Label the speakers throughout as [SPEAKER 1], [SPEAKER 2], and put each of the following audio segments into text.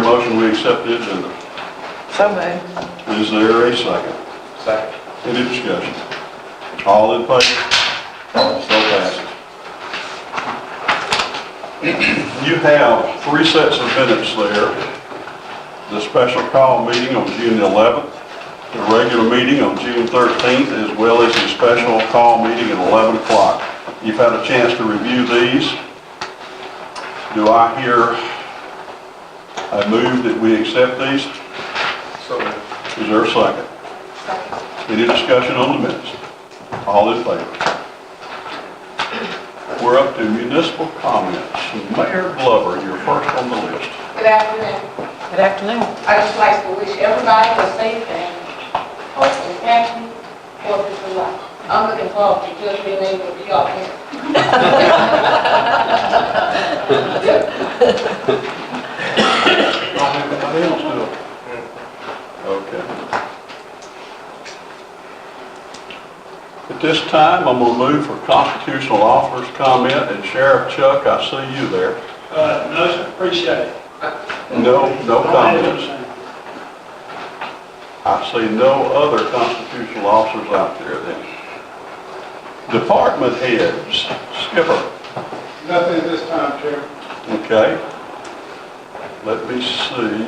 [SPEAKER 1] motion we accept the agenda?
[SPEAKER 2] So moved.
[SPEAKER 1] Is there a second?
[SPEAKER 3] Second.
[SPEAKER 1] Any discussion? All in favor? So passes. You have 3 sets of minutes there. The special call meeting on June 11th, the regular meeting on June 13th, as well as the special call meeting at 11 o'clock. You've had a chance to review these. Do I hear a move that we accept these?
[SPEAKER 3] So
[SPEAKER 1] Is there a second? Any discussion on the minutes? All in favor? We're up to municipal comments. Mayor Glover, you're first on the list.
[SPEAKER 4] Good afternoon.
[SPEAKER 2] Good afternoon.
[SPEAKER 4] I just like to wish everybody a safe and hopefully happy 4th of July. I'm looking forward to just being able to be out here.
[SPEAKER 1] Anybody else do it? Okay. At this time, I'm going to move for constitutional officers comment, and Sheriff Chuck, I see you there.
[SPEAKER 5] No, sir, appreciate it.
[SPEAKER 1] No comments. I see no other constitutional officers out there then. Department heads, Skipper.
[SPEAKER 5] Nothing this time, Chair.
[SPEAKER 1] Okay. Let me see.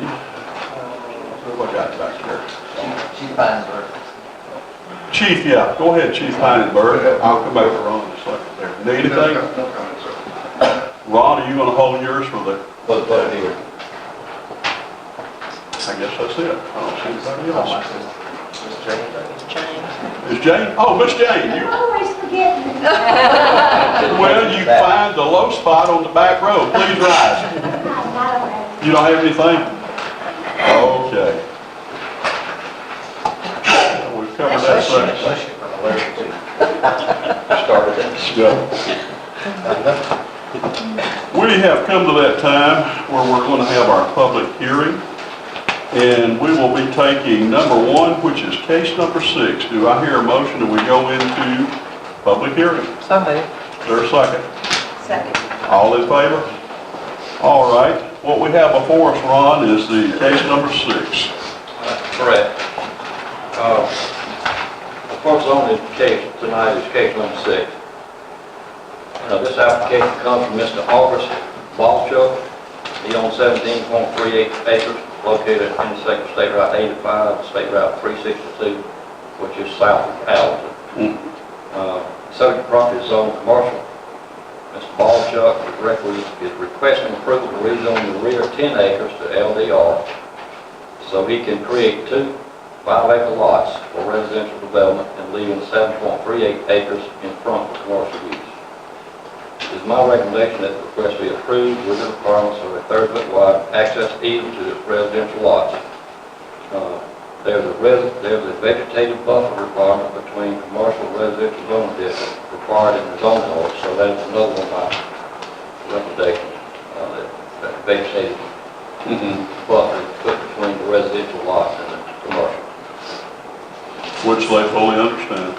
[SPEAKER 1] What have I got back there?
[SPEAKER 3] Chief Feinsberg.
[SPEAKER 1] Chief, yeah. Go ahead, Chief Heinenberg. I'll come over to Ron in a second there. Need anything?
[SPEAKER 5] No comments, sir.
[SPEAKER 1] Ron, are you going to hold yours for the...
[SPEAKER 3] Both here.
[SPEAKER 1] I guess that's it. I don't see anybody else.
[SPEAKER 3] Mr. James.
[SPEAKER 1] Is Jane? Oh, Miss Jane, you...
[SPEAKER 4] Always forget me.
[SPEAKER 1] Well, you find the low spot on the back row. Please rise. You don't have anything? Okay. Well, we've covered that section.
[SPEAKER 3] Bless you, I'm allergic to. Started it.
[SPEAKER 1] Yeah. We have come to that time where we're going to have our public hearing, and we will be taking number 1, which is case number 6. Do I hear a motion that we go into public hearing?
[SPEAKER 2] So moved.
[SPEAKER 1] Is there a second?
[SPEAKER 4] Second.
[SPEAKER 1] All in favor? All right. What we have before us, Ron, is the case number 6.
[SPEAKER 6] Correct. The folks on this case tonight is case number 6. This application comes from Mr. August Balchuk. He owns 17.38 acres located in the sector State Route 85, State Route 362, which is south of Allenton. Subject property is zoned commercial. Mr. Balchuk is requesting approval to rezone the rear 10 acres to LDR so he can create 2 5-acre lots for residential development and leaving 7.38 acres in front for commercial use. It is my recommendation that the request be approved with the requirements of a 30-foot wide access easement to the residential lots. There's a vegetative buffer requirement between commercial and residential zoning districts required in the zoning ordinance, so that's another one of my recommendations, that vegetative buffer is put between the residential lots and the commercial.
[SPEAKER 1] Which they fully understand.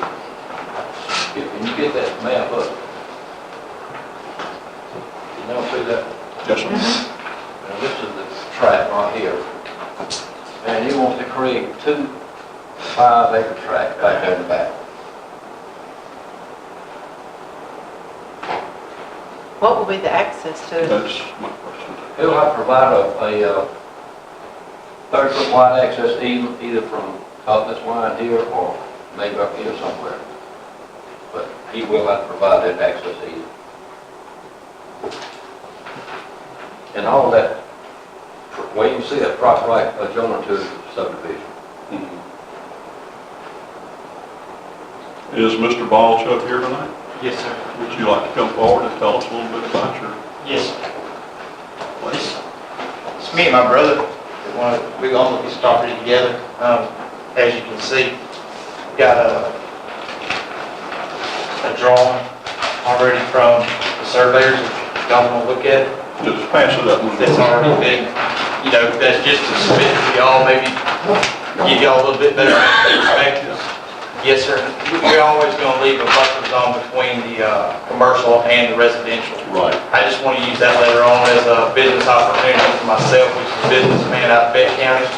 [SPEAKER 6] Can you get that map up? You don't see that?
[SPEAKER 1] Yes, sir.
[SPEAKER 6] Now, this is the tract right here. And he wants to create 2 5-acre tracts back there in the back.
[SPEAKER 2] What will be the access to it?
[SPEAKER 1] That's my question.
[SPEAKER 6] He'll have to provide a 30-foot wide access easement either from up this line here or maybe up here somewhere. But he will have to provide that access easement. And all of that, well, you can see that property right adjoining to the subdivision.
[SPEAKER 1] Is Mr. Balchuk here tonight?
[SPEAKER 5] Yes, sir.
[SPEAKER 1] Would you like to come forward and tell us a little bit about your
[SPEAKER 5] Yes, sir.
[SPEAKER 1] place?
[SPEAKER 5] It's me and my brother. We own this property together. As you can see, got a drawing already from the surveyors. If y'all want to look at it,
[SPEAKER 1] Just pass it up.
[SPEAKER 5] that's already been, that's just to submit to y'all, maybe give y'all a little bit better perspective Yes, sir. We're always going to leave a buffer zone between the commercial and the residential.
[SPEAKER 1] Right.
[SPEAKER 5] I just want to use that later on as a business opportunity for myself, which is a businessman out of Beck County.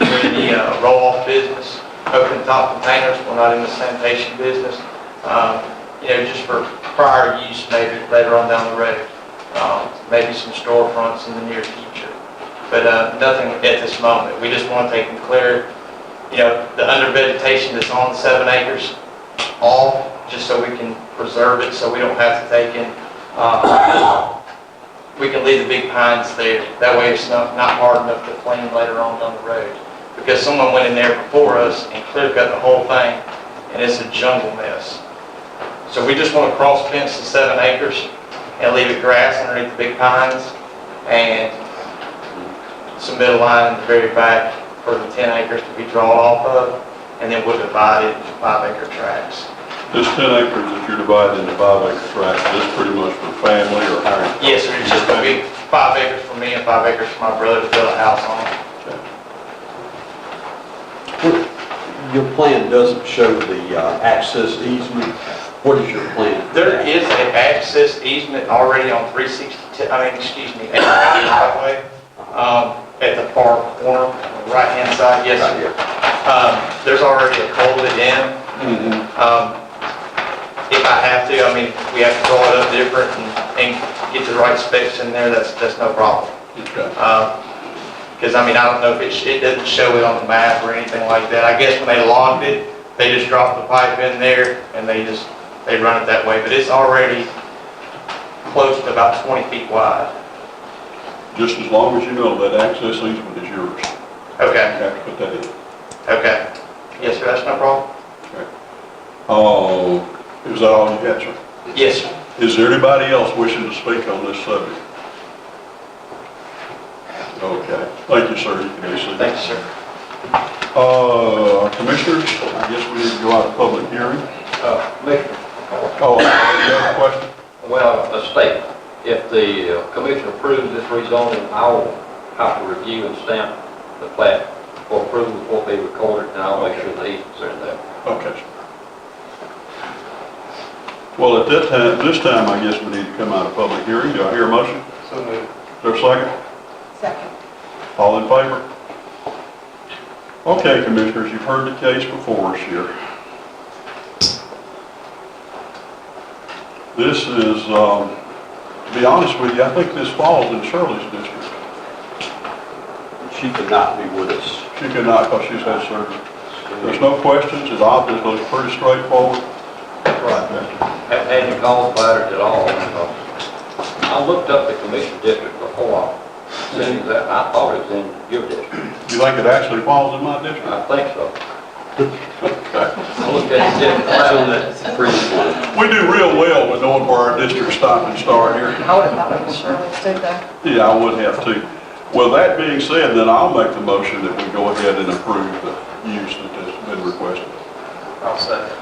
[SPEAKER 5] We're in the roll-off business, open top containers. We're not in the sanitation business. Just for prior use maybe later on down the road. Maybe some storefronts in the near future. But nothing at this moment. We just want to take and clear the under vegetation that's on 7 acres off, just so we can preserve it, so we don't have to take in, we can leave the big pines there. That way it's not hard enough to clean later on down the road. Because someone went in there before us and clear cut the whole thing, and it's a jungle mess. So we just want to cross fence the 7 acres and leave it grass underneath the big pines, and some middle line in the very back for the 10 acres to be drawn off of, and then we'll divide it into 5-acre tracts.
[SPEAKER 1] This 10 acres that you're dividing into 5-acre tracts, is this pretty much for family or hiring?
[SPEAKER 5] Yes, sir, it's just going to be 5 acres for me and 5 acres for my brother to build a house on.
[SPEAKER 7] Your plan doesn't show the access easement. What is your plan?
[SPEAKER 5] There is an access easement already on 362, 80 Highway, at the far corner, right-hand side, yes, sir. There's already a culvert in. If I have to, we have to draw it up different and get the right specs in there, that's no problem.
[SPEAKER 1] Okay.
[SPEAKER 5] Because, I don't know if it doesn't show it on the map or anything like that. I guess when they logged it, they just dropped the pipe in there and they run it that way. But it's already close to about 20 feet wide.
[SPEAKER 1] Just as long as you know that access easement is yours.
[SPEAKER 5] Okay.
[SPEAKER 1] You have to put that in.
[SPEAKER 5] Okay. Yes, sir, that's no problem.
[SPEAKER 1] Okay. Is that all you had, sir?
[SPEAKER 5] Yes, sir.
[SPEAKER 1] Is there anybody else wishing to speak on this subject? Okay. Thank you, sir. You can be seated.
[SPEAKER 5] Thank you, sir.
[SPEAKER 1] Commissioners, I guess we need to go out of public hearing.
[SPEAKER 6] Commissioner,
[SPEAKER 1] Oh, you have a question?
[SPEAKER 6] well, a statement. If the commission approves this rezoning, I will have to review and stamp the plat for approval before they record it, and I'll make sure the easements are in there.
[SPEAKER 1] Okay, sir. Well, at this time, I guess we need to come out of public hearing. Do I hear a motion?
[SPEAKER 5] So moved.
[SPEAKER 1] Is there a second?
[SPEAKER 2] Second.
[SPEAKER 1] All in favor? Okay, Commissioners, you've heard the case before us here. This is, to be honest with you, I think this falls in Shirley's district.
[SPEAKER 7] She could not be with us.
[SPEAKER 1] She could not because she's had surgery. There's no questions. It obviously looks pretty straightforward.
[SPEAKER 7] Right.
[SPEAKER 6] Haven't had any calls about it at all. I looked up the commission district before, seeing that, I thought it was in your district.
[SPEAKER 1] You think it actually falls in my district?
[SPEAKER 6] I think so.
[SPEAKER 1] Okay.
[SPEAKER 6] I looked at it different.
[SPEAKER 7] Pretty fun.
[SPEAKER 1] We do real well with knowing where our districts stop and start here.
[SPEAKER 2] I would have thought it was Shirley's too, though.
[SPEAKER 1] Yeah, I would have too. Well, that being said, then I'll make the motion that we go ahead and approve the use that has been requested.
[SPEAKER 5] I'll second.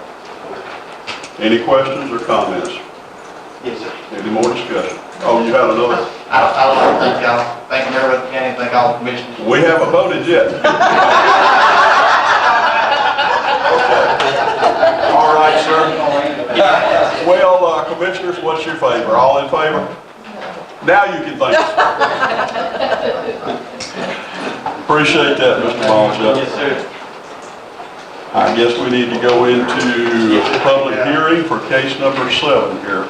[SPEAKER 1] Any questions or comments?
[SPEAKER 5] Yes, sir.
[SPEAKER 1] Any more discussion? Oh, you had another?
[SPEAKER 5] I don't want to thank y'all. Thank Meriwether County, thank all the commissioners.
[SPEAKER 1] We haven't voted yet. All right, sir. Well, Commissioners, what's your favor? All in favor? Now you can thank us. Appreciate that, Mr. Ballshuck.
[SPEAKER 5] Yes, sir.
[SPEAKER 1] I guess we need to go into public hearing for case number 7 here.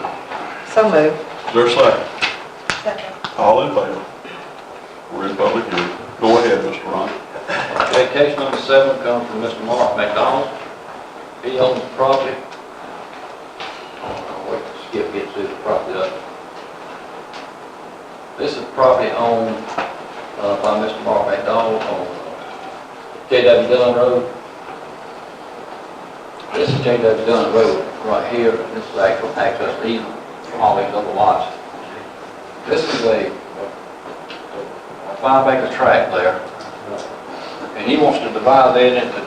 [SPEAKER 2] So moved.
[SPEAKER 1] Is there a second?
[SPEAKER 2] Second.
[SPEAKER 1] All in favor? We're in public hearing. Go ahead, Mr. Ron.
[SPEAKER 6] Okay, case number 7 comes from Mr. Mark McDonald. He owns the property. I'll wait till Skip gets his property up. This is property owned by Mr. Mark McDonald on J.W. Dillon Road. This is J.W. Dillon Road right here. This is actual access easement from all these other lots. This is a 5-acre tract there. And he wants to divide that into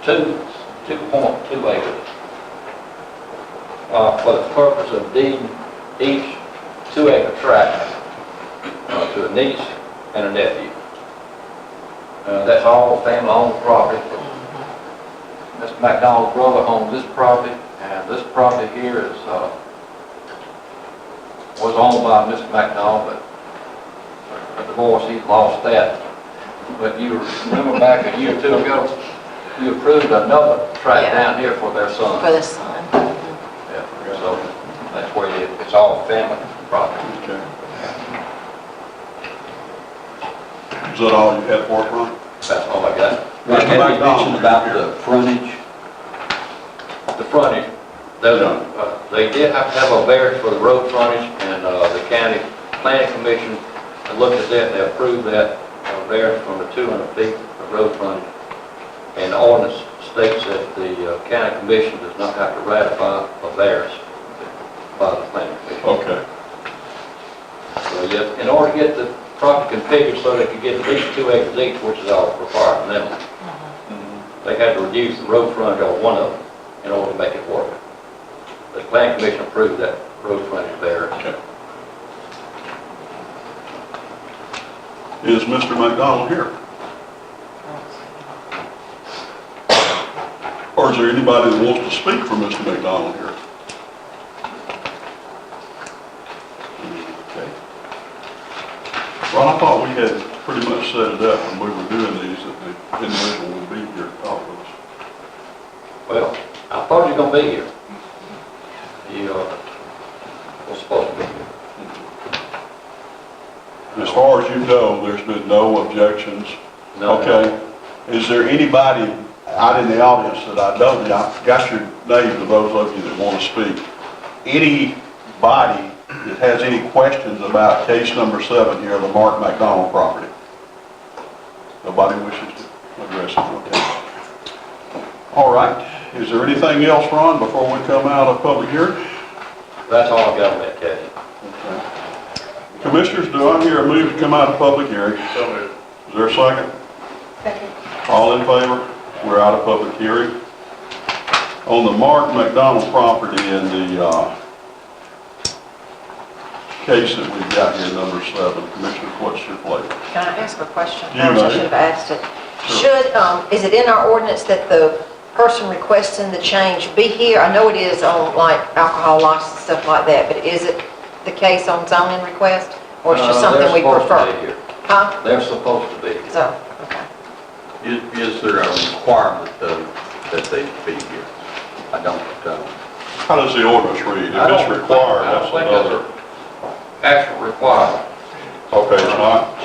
[SPEAKER 6] 2.2 acres. For the purpose of deeding each 2-acre tract to a niece and a nephew. That's all family-owned property. McDonald's brother owns this property, and this property here is, was owned by Mr. McDonald, but divorce, he lost that. But you remember back a year or two ago, you approved another tract
[SPEAKER 2] Yeah.
[SPEAKER 6] down here for their son.
[SPEAKER 2] For the son.
[SPEAKER 6] Yeah, so that's where it's all family property.
[SPEAKER 1] Okay. Is that all you had for it, Ron?
[SPEAKER 6] That's all I got.
[SPEAKER 7] Mr. McDonald, about the frontage,
[SPEAKER 6] The frontage, they did have to have a variance for the road frontage, and the county planning commission looked at that, and they approved that variance from the 200 feet of road frontage. And the ordinance states that the county commission does not have to ratify a variance by the planning commission.
[SPEAKER 1] Okay.
[SPEAKER 6] So yes, in order to get the property configured so they could get at least 2 acres each, which is all required from them, they had to reduce the road frontage on one of them in order to make it work. The planning commission approved that road frontage variance.
[SPEAKER 1] Okay. Is Mr. McDonald here? Or is there anybody that wants to speak for Mr. McDonald here? Okay. Ron, I thought we had pretty much set it up when we were doing these, that the individual would be here to talk with us.
[SPEAKER 6] Well, I thought you were going to be here. You was supposed to be here.
[SPEAKER 1] As far as you know, there's been no objections?
[SPEAKER 6] No.
[SPEAKER 1] Okay. Is there anybody out in the audience that I don't, I've got your names of those of you that want to speak. Anybody that has any questions about case number 7 here, the Mark McDonald property? Nobody wishes to address it, okay. All right. Is there anything else, Ron, before we come out of public hearing?
[SPEAKER 6] That's all I've got on that, Kathy.
[SPEAKER 1] Okay. Commissioners, do I hear a move to come out of public hearing?
[SPEAKER 5] So moved.
[SPEAKER 1] Is there a second?
[SPEAKER 2] Second.
[SPEAKER 1] All in favor? We're out of public hearing. On the Mark McDonald property in the case that we've got here, number 7, Commissioner, what's your pleasure?
[SPEAKER 2] Can I ask a question?
[SPEAKER 1] You
[SPEAKER 2] Perhaps I
[SPEAKER 1] may.
[SPEAKER 2] should have asked it.
[SPEAKER 1] Sure.
[SPEAKER 2] Should, is it in our ordinance that the person requesting the change be here? I know it is on like alcohol license, stuff like that, but is it the case on zoning request? Or it's just something we prefer?
[SPEAKER 6] They're supposed to be here.
[SPEAKER 2] Huh?
[SPEAKER 6] They're supposed to be here.
[SPEAKER 2] So, okay.
[SPEAKER 7] is there a requirement though that they be here? I don't,
[SPEAKER 1] How does the ordinance read? If
[SPEAKER 6] I don't
[SPEAKER 1] it's
[SPEAKER 6] think-
[SPEAKER 1] required,
[SPEAKER 6] I
[SPEAKER 1] that's
[SPEAKER 6] don't think
[SPEAKER 1] another.
[SPEAKER 6] Actual requirement.
[SPEAKER 1] Okay, it's not?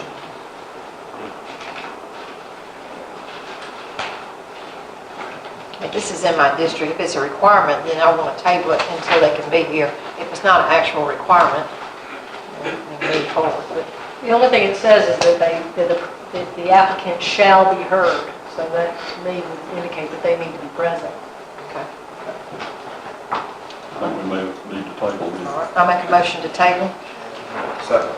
[SPEAKER 2] If this is in my district, if it's a requirement, then I want to table it until they can be here. If it's not an actual requirement, then move forward. But
[SPEAKER 8] The only thing it says is that the applicant shall be heard, so that to me would indicate that they need to be present.
[SPEAKER 2] okay.
[SPEAKER 1] I think we may need to table
[SPEAKER 2] All
[SPEAKER 1] this.
[SPEAKER 2] right. I'll make a motion to table.
[SPEAKER 5] Second.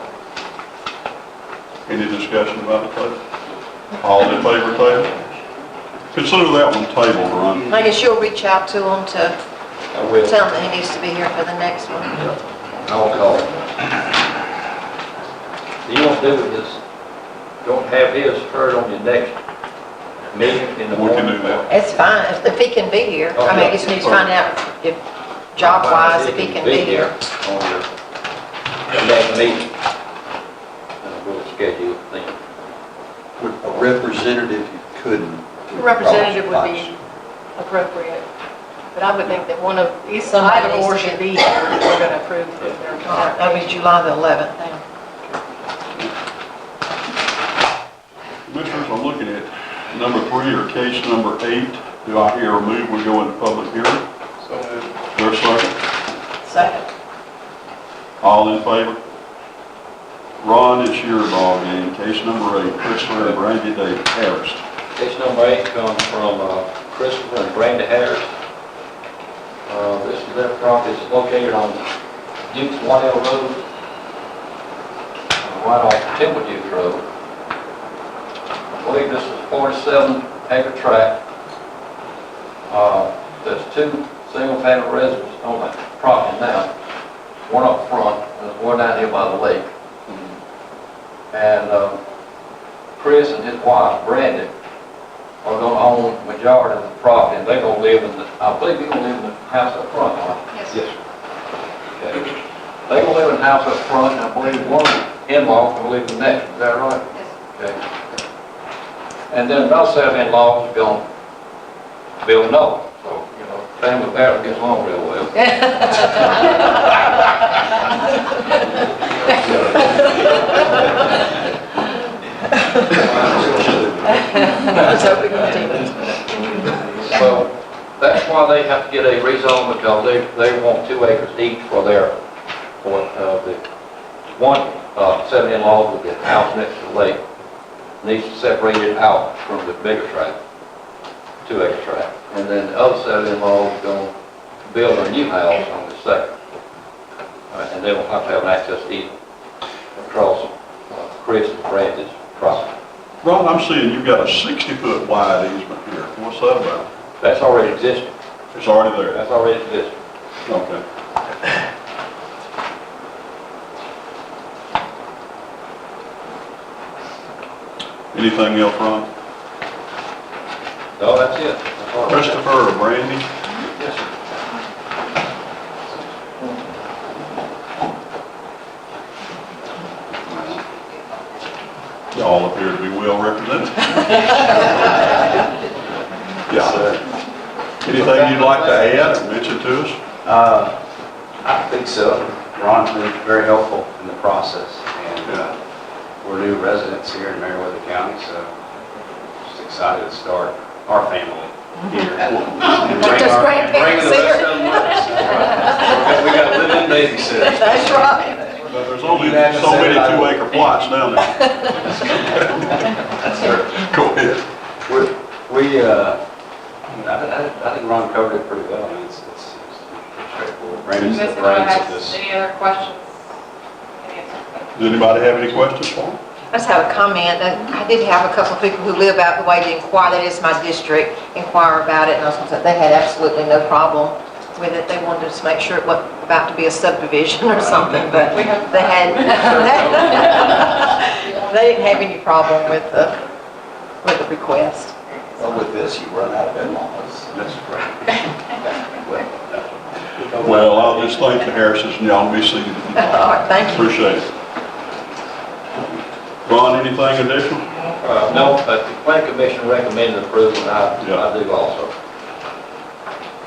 [SPEAKER 1] Any discussion about the table? All in favor, table? Consider that one tabled, Ron.
[SPEAKER 2] I guess you'll reach out to him to
[SPEAKER 6] I will.
[SPEAKER 2] tell him that he needs to be here for the next one.
[SPEAKER 6] I'll call. You don't do is, don't have his heard on your next meeting in the
[SPEAKER 1] We
[SPEAKER 6] morning.
[SPEAKER 1] can do that.
[SPEAKER 2] It's fine, if he can be here. I mean, I just need to find out if, job-wise, if he can be here.
[SPEAKER 6] On your next meeting. And we'll schedule it then.
[SPEAKER 7] would a representative who couldn't?
[SPEAKER 8] Representative would be appropriate, but I would think that one of, either or should be here if we're going to approve their
[SPEAKER 2] All right, that'll be July the 11th then.
[SPEAKER 1] Commissioners, I'm looking at number 3 or case number 8. Do I hear a move? We go into public hearing?
[SPEAKER 5] So moved.
[SPEAKER 1] Is there a second?
[SPEAKER 2] Second.
[SPEAKER 1] All in favor? Ron, it's your ball game. Case number 8, Christopher and Brandy Davis Harris.
[SPEAKER 6] Case number 8 comes from Christopher and Brenda Harris. This is their property. It's located on Duke's 1L Road, right off Timber Duke Road. I believe this is a 47-acre tract. There's 2 single-family residences on that property now. One up front, and there's one down here by the lake. And Chris and his wife, Brandon, are gonna own the majority of the property, and they're gonna live in the, I believe you're gonna live in the house up front, aren't you?
[SPEAKER 8] Yes.
[SPEAKER 6] Yes, sir. Okay. They're gonna live in the house up front, and I believe one in-law gonna live in the next, is that right?
[SPEAKER 8] Yes.
[SPEAKER 6] Okay. And then another set of in-laws are gonna build another, so, you know, family apparently gets along real well.
[SPEAKER 2] Let's hope it continues.
[SPEAKER 6] Well, that's why they have to get a rezone, because they want 2 acres each for their, the one set of in-laws with the house next to the lake needs to separate it out from the bigger tract, 2 acre tract. And then the other set of in-laws is going to build a new house on the second. And they will have to have an access easement across Chris and Brandon's property.
[SPEAKER 1] Ron, I'm seeing you've got a 60-foot wide easement here. What's that about?
[SPEAKER 6] That's already existing.
[SPEAKER 1] It's already there.
[SPEAKER 6] That's already existing.
[SPEAKER 1] Okay. Anything else, Ron?
[SPEAKER 6] No, that's it. That's all I have.
[SPEAKER 1] Christopher or Brandy?
[SPEAKER 6] Yes, sir.
[SPEAKER 1] Y'all appear to be well represented. Yeah. Anything you'd like to add or mention to us?
[SPEAKER 3] I think so. Ron's been very helpful in the process, and
[SPEAKER 1] Yeah.
[SPEAKER 3] we're new residents here in Meriwether County, so just excited to start our family here. And
[SPEAKER 2] Like those
[SPEAKER 3] bring
[SPEAKER 2] grandparents
[SPEAKER 3] the rest
[SPEAKER 2] here.
[SPEAKER 3] of them with us. We got live-in babysitters.
[SPEAKER 2] That's right.
[SPEAKER 1] But there's only
[SPEAKER 3] You haven't
[SPEAKER 1] so
[SPEAKER 3] said
[SPEAKER 1] many
[SPEAKER 3] it, I
[SPEAKER 1] 2-acre plots down there.
[SPEAKER 3] That's right.
[SPEAKER 1] Go ahead.
[SPEAKER 3] I think Ron covered it pretty well. I mean, it's straightforward. Brandon's the
[SPEAKER 4] Mr.
[SPEAKER 3] brains of
[SPEAKER 4] has
[SPEAKER 3] this.
[SPEAKER 4] any other questions?
[SPEAKER 1] Does anybody have any questions for him?
[SPEAKER 2] I just have a comment. I did have a couple of people who live out the way to inquire, that is my district, inquire about it, and I was going to say, they had absolutely no problem with it. They wanted to just make sure it wasn't about to be a subdivision or something, but they had, they didn't have any problem with the request.
[SPEAKER 3] Well, with this, you run out of in-laws. That's great.
[SPEAKER 1] Well, I'll just thank the Harrises and y'all be seated.
[SPEAKER 2] All right, thank you.
[SPEAKER 1] Appreciate it. Ron, anything additional?
[SPEAKER 6] No, but the planning commission recommended approval, and I do also.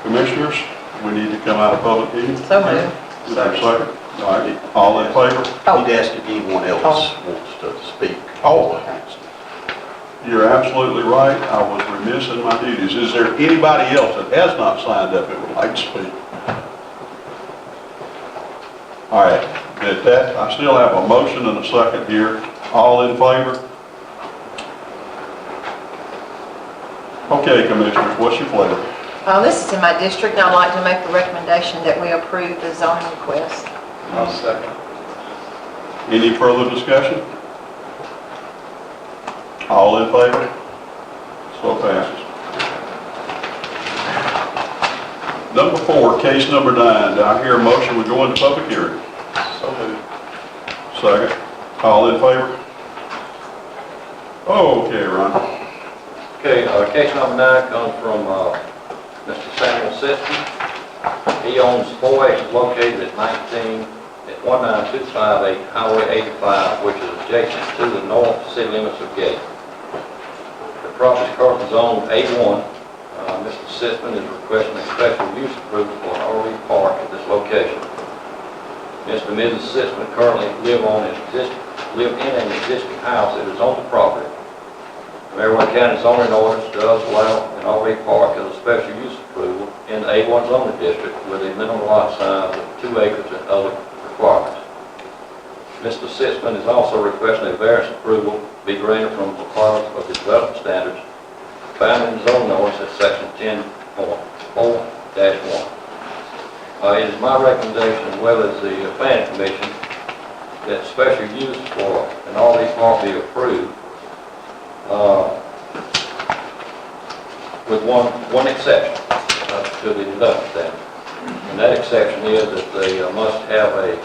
[SPEAKER 1] Commissioners, we need to come out of public meeting.
[SPEAKER 2] So moved.
[SPEAKER 1] Is there a second? All right, all in favor?
[SPEAKER 2] Oh.
[SPEAKER 7] He'd ask if anyone else wants to speak.
[SPEAKER 1] Oh. You're absolutely right. I was remiss in my duties. Is there anybody else that has not signed up that would like to speak? All right, at that, I still have a motion and a second here. All in favor? Okay, Commissioners, what's your pleasure?
[SPEAKER 2] This is in my district, and I'd like to make a recommendation that we approve the zoning request.
[SPEAKER 3] I'll second.
[SPEAKER 1] Any further discussion? All in favor? So passes. Number 4, case number 9. Do I hear a motion we go into public hearing?
[SPEAKER 3] So moved.
[SPEAKER 1] Second. All in favor? Okay, Ron.
[SPEAKER 6] Okay, case number 9 comes from Mr. Samuel Sitson. He owns 4 acres located at 19258 Highway 85, which is adjacent to the north city limits of Gate. The property is currently zoned A1. Mr. Sitson is requesting a special use approval for an RV park at this location. Mr. and Mrs. Sitson currently live in an existing house that is on the property. Meriwether County zoning ordinance does allow an RV park as a special use approval in the A1 zoning district with a minimum lot size of 2 acres and other requirements. Mr. Sitzman is also requesting a variance approval be granted from requirements of the development standards found in the zoning ordinance at section 10.4-1. It is my recommendation, as well as the planning commission, that special use for an RV park be approved with one exception to the development standard. And that exception is that they must have a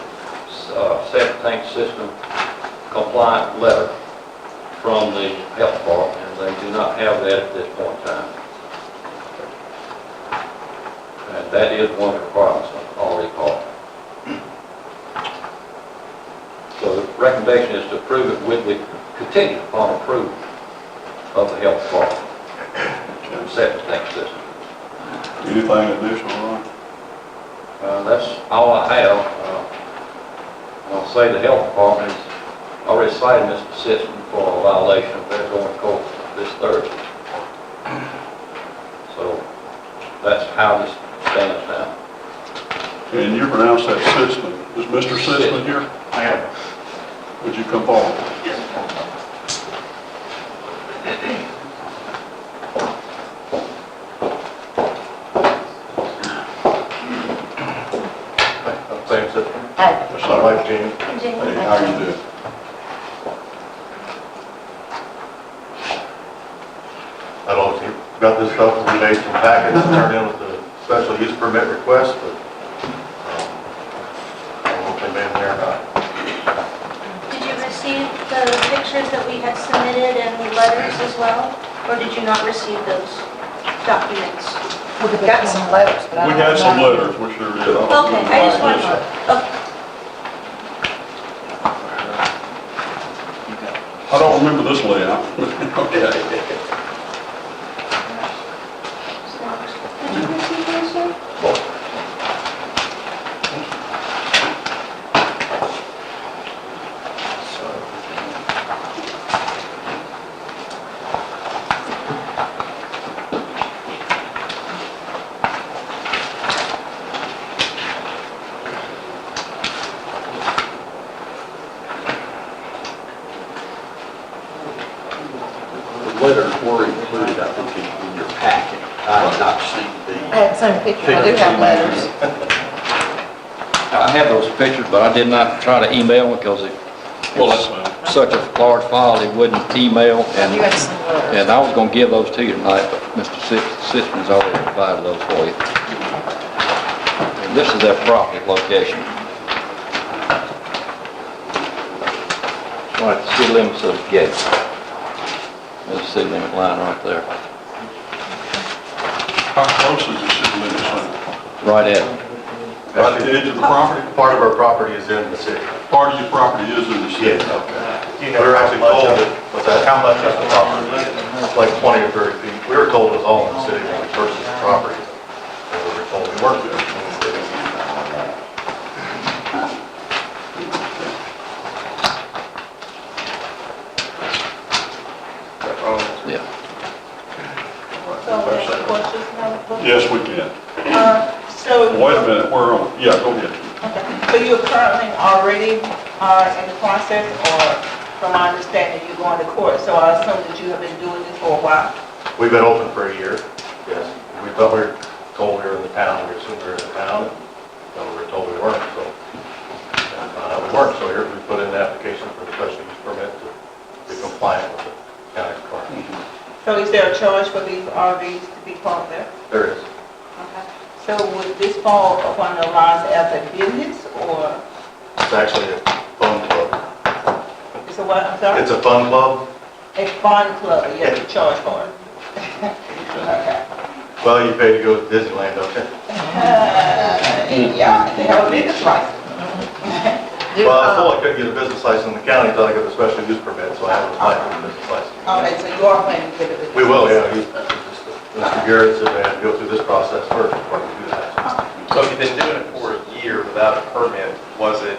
[SPEAKER 6] septic tank system compliant letter from the health department. And They do not have that at this point in time. And that is one of the requirements of all recall. So the recommendation is to approve it with the contingent upon approval of the health department. Septic tank system.
[SPEAKER 1] Anything additional, Ron?
[SPEAKER 6] That's all I have. I'll say the health department has already cited Mr. Sitzman for a violation of their going to court this Thursday. So that's how this stands now.
[SPEAKER 1] And you pronounce that Sitzman. Is Mr. Sitzman here?
[SPEAKER 6] I am.
[SPEAKER 1] Would you come forward?
[SPEAKER 6] Same system.
[SPEAKER 2] Hey.
[SPEAKER 1] That's not right, Jamie.
[SPEAKER 2] Jamie.
[SPEAKER 1] Hey, how you doing?
[SPEAKER 9] I don't know if you got this stuff in relation to packets, turned in with the special use permit request, but I don't know if they've been there or not.
[SPEAKER 10] Did you receive the pictures that we had submitted and the letters as well? Or did you not receive those documents?
[SPEAKER 2] We've got some letters, but I
[SPEAKER 1] We
[SPEAKER 2] don't
[SPEAKER 1] had some
[SPEAKER 2] know.
[SPEAKER 1] letters, we sure did.
[SPEAKER 10] Okay, I just wanted, okay.
[SPEAKER 1] I don't remember this layout. Okay.
[SPEAKER 10] Did you receive those, sir?
[SPEAKER 7] The letters were included, I think, in your packet. I have not seen
[SPEAKER 2] I had some pictures, I do have letters.
[SPEAKER 6] I have those pictures, but I did not try to email them because it
[SPEAKER 1] Well, that's
[SPEAKER 6] was
[SPEAKER 1] fine.
[SPEAKER 6] such a large file, it wouldn't email.
[SPEAKER 2] And you had some letters.
[SPEAKER 6] And I was going to give those to you tonight, but Mr. Sitzman's already provided those for you. And this is their property location. Right, the city limits of the gate. There's the city limit line right there,
[SPEAKER 1] How close is the city limit line?
[SPEAKER 6] right at it.
[SPEAKER 1] At the edge of the property?
[SPEAKER 9] Part of our property is in the city.
[SPEAKER 1] Part of your property is in the city?
[SPEAKER 9] Yes. We were actually told that, what's that? How much of the property? It's like 20 or 30 feet. We were told it was all in the city when we purchased the property. And we were told we weren't there.
[SPEAKER 6] Yeah.
[SPEAKER 4] So, any questions, Madam Clerk?
[SPEAKER 1] Yes, we can.
[SPEAKER 4] So,
[SPEAKER 1] Wait a minute, we're on, yeah, go ahead.
[SPEAKER 4] okay. So you're currently already in the process, or from my understanding, you're going to court, so I assume that you have been doing this for a while?
[SPEAKER 9] We've been open for a year, yes. We thought we were told we were in the town, we assumed we were in the town, and we were told we weren't, so. We weren't, so here we put in an application for the special use permit to be compliant with the county's requirements.
[SPEAKER 4] So is there a charge for these RVs to be parked there?
[SPEAKER 9] There is.
[SPEAKER 4] Okay. So would this fall upon the lines as a business, or
[SPEAKER 9] It's actually a fun club.
[SPEAKER 4] it's a what, I'm sorry?
[SPEAKER 9] It's a fun club.
[SPEAKER 4] A fun club, you have to charge for it. Okay.
[SPEAKER 9] Well, you pay to go to Disneyland, don't you?
[SPEAKER 4] Yeah, they have a business license.
[SPEAKER 2] Do,
[SPEAKER 9] Well, I thought I couldn't get a business license in the county until I got the special use permit, so I haven't applied for a business license.
[SPEAKER 4] Okay, so you are planning to get a business?
[SPEAKER 9] We will, yeah. Mr. Garrett said they had to go through this process first before we do that.
[SPEAKER 11] So if you've been doing it for a year without a permit, was it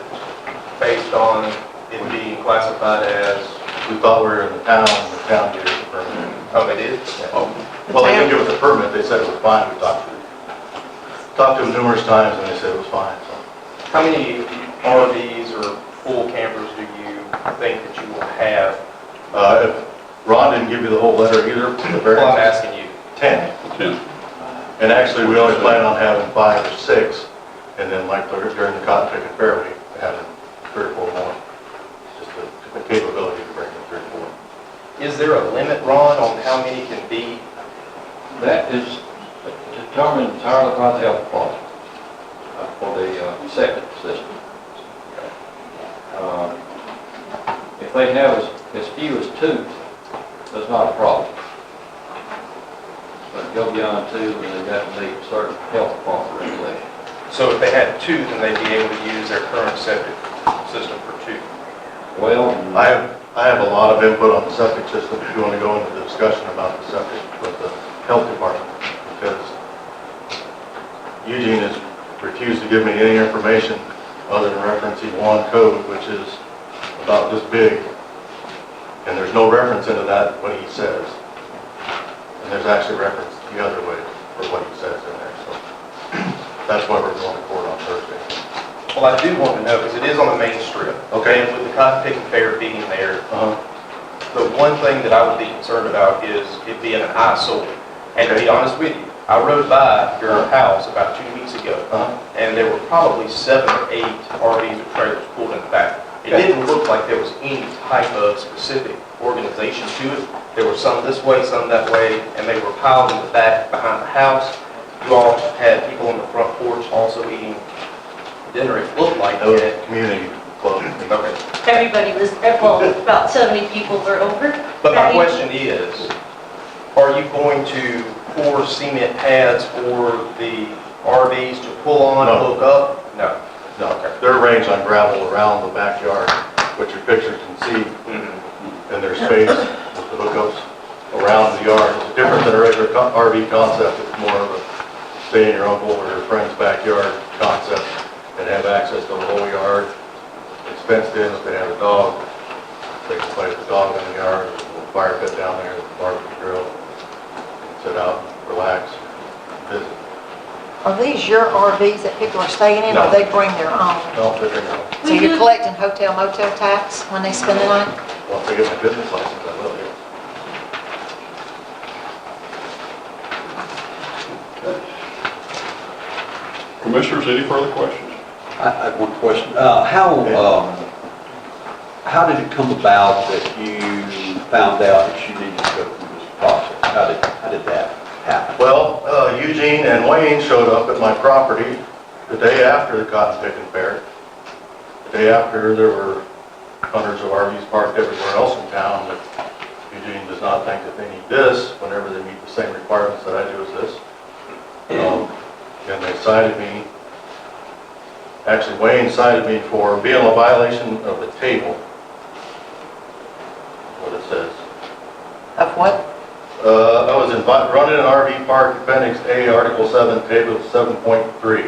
[SPEAKER 11] based on it being classified as,
[SPEAKER 9] We thought we were in the town, and the town gave us a permit.
[SPEAKER 11] oh, they did?
[SPEAKER 1] Oh,
[SPEAKER 9] Well, they didn't give us a permit, they said it was fine, we talked to them numerous times, and they said it was fine, so.
[SPEAKER 11] How many RVs or full campers do you think that you will have?
[SPEAKER 9] If Ron didn't give you the whole letter either, the
[SPEAKER 11] Well, I'm
[SPEAKER 9] variance,
[SPEAKER 11] asking you.
[SPEAKER 9] 10.
[SPEAKER 1] 10.
[SPEAKER 9] And actually, we only plan on having 5 or 6, and then like during the Cotton Picket Fair Week, having 3 or 4 more. Just the capability to bring in 3 or 4.
[SPEAKER 11] Is there a limit, Ron, on how many can be?
[SPEAKER 6] That is determined entirely by the health department for the septic system. If they have as few as 2, that's not a problem. two, and they got to meet certain health department regulations.
[SPEAKER 11] So if they had two, then they'd be able to use their current septic system for two.
[SPEAKER 6] Well,
[SPEAKER 9] I have a lot of input on the septic system, if you want to go into the discussion about the septic with the health department, because Eugene has refused to give me any information other than referencing one code, which is about this big, and there's no reference into that, what he says. And there's actually reference the other way for what he says in there, so that's why we're going to court on Thursday.
[SPEAKER 11] Well, I do want to know, because it is on the main strip.
[SPEAKER 9] Okay.
[SPEAKER 11] And with the cotton picking fair being there, the one thing that I would be concerned about is it being an eyesore. And to be honest with you, I rode by your house about 2 weeks ago, and there were probably 7 or 8 RVs or trailers pulled in the back. It didn't look like there was any type of specific organization to it. There were some this way, some that way, and they were piled in the back behind the house. You all had people on the front porch also eating dinner, it looked like.
[SPEAKER 9] That was a community club.
[SPEAKER 11] Okay.
[SPEAKER 10] Everybody was, well, about 70 people were over.
[SPEAKER 11] But my question is, are you going to pour cement pads for the RVs to pull on,
[SPEAKER 9] No.
[SPEAKER 11] hook up? No.
[SPEAKER 9] No, they're arranged on gravel around the backyard, which your pictures can see, and there's space with the hookups around the yard. It's different than a regular RV concept. It's more of a stay in your uncle or your friend's backyard concept and have access to a whole yard. It's fenced in. If they have a dog, they can play with the dog in the yard. There's a little fire pit down there, barbecue grill. Sit out, relax, visit.
[SPEAKER 2] Are these your RVs that people are staying in, or
[SPEAKER 9] No.
[SPEAKER 2] they bring their own?
[SPEAKER 9] No, they're not.
[SPEAKER 2] So you're collecting hotel motel tax when they spend the night?
[SPEAKER 9] Well, if they get my business license, I will, yes.
[SPEAKER 1] Commissioners, any further questions?
[SPEAKER 7] I have one question. How did it come about that you found out that you needed to go through this process? How did that happen?
[SPEAKER 9] Well, Eugene and Wayne showed up at my property the day after the cotton picking fair. The day after, there were hundreds of RVs parked everywhere else in town, but Eugene does not think that they need this whenever they meet the same requirements that I do as this. And they cited me, actually Wayne cited me for being a violation of the table, what it says.
[SPEAKER 2] Of what?
[SPEAKER 9] I was running an RV park, Appendix A, Article 7, Table 7.3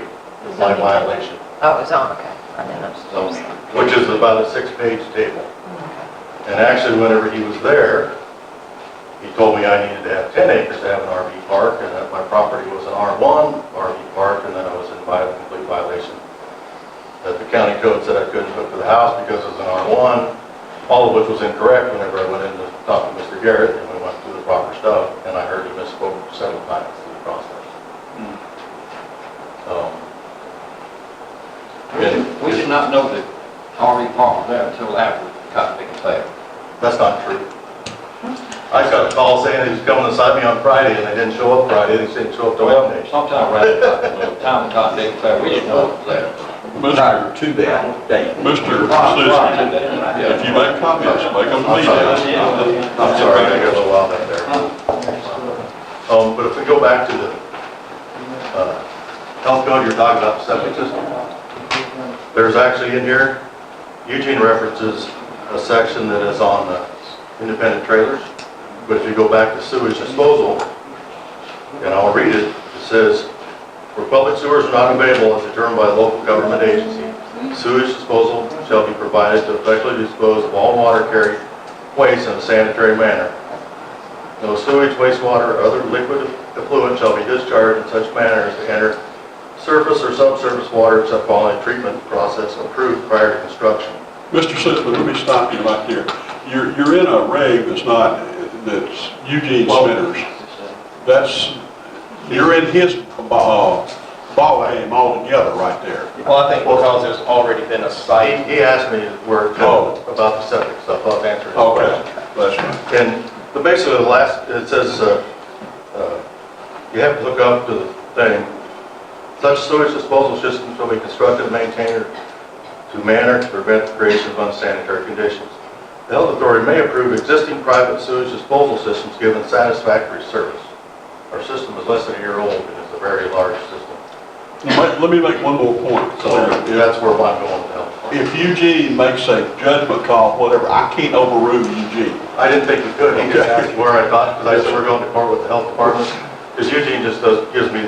[SPEAKER 9] is my violation,
[SPEAKER 2] Oh, it was on, okay. I didn't understand.
[SPEAKER 9] which is about a 6-page table. And actually, whenever he was there, he told me I needed to have 10 acres to have an RV park, and that my property was an R1 RV park, and then I was in complete violation. That the county code said I couldn't hook to the house because it was an R1, all of which was incorrect whenever I went in to talk to Mr. Garrett, and we went through the proper stuff, and I heard he misspoke several times through the process.
[SPEAKER 6] we did not know that RV park was there until after the cotton picking fair.
[SPEAKER 9] That's not true. I got a call saying he was coming to sign me on Friday, and they didn't show up Friday, they didn't show up till
[SPEAKER 6] Well,
[SPEAKER 9] Monday.
[SPEAKER 6] sometime around the time of cotton picking fair, we didn't know it was there.
[SPEAKER 7] Prior to that date.
[SPEAKER 1] Mr. Susan, if you make comments, make them to me.
[SPEAKER 9] I'm sorry, I got a little wild up there. But if we go back to the health code, you're talking about the septic system. There's actually in here, Eugene references a section that is on the independent trailers. But if you go back to sewage disposal, and I'll read it, it says, where public sewers are not available as determined by a local government agency, sewage disposal shall be provided to effectively dispose of all water carried waste in a sanitary manner. No sewage, wastewater, or other liquid effluent shall be discharged in such manner as to enter surface or subsurface water except following a treatment process approved prior to construction.
[SPEAKER 1] Mr. Sitzman, let me stop you right there. You're in a rig that's Eugene Smithers. You're in his ball game altogether right there.
[SPEAKER 11] Well, I think because there's already been a site.
[SPEAKER 9] He asked me where it's going about the septic stuff, I was answering his question.
[SPEAKER 1] That's right.
[SPEAKER 9] But basically, the last, it says, you have to look up to the thing. Such sewage disposal systems shall be constructed and maintained to manner to prevent the creation of unsanitary conditions. The health authority may approve existing private sewage disposal systems given satisfactory service. Our system is less than a year old, and it's a very large system.
[SPEAKER 1] Let me make one more point.
[SPEAKER 9] So that's where I'm going with the health department.
[SPEAKER 1] If Eugene makes a judgment call, whatever, I can't overrule Eugene.
[SPEAKER 9] I didn't think we could. He just
[SPEAKER 1] Okay.
[SPEAKER 9] asked where I thought, because I said we're going to court with the health department. Because Eugene just gives me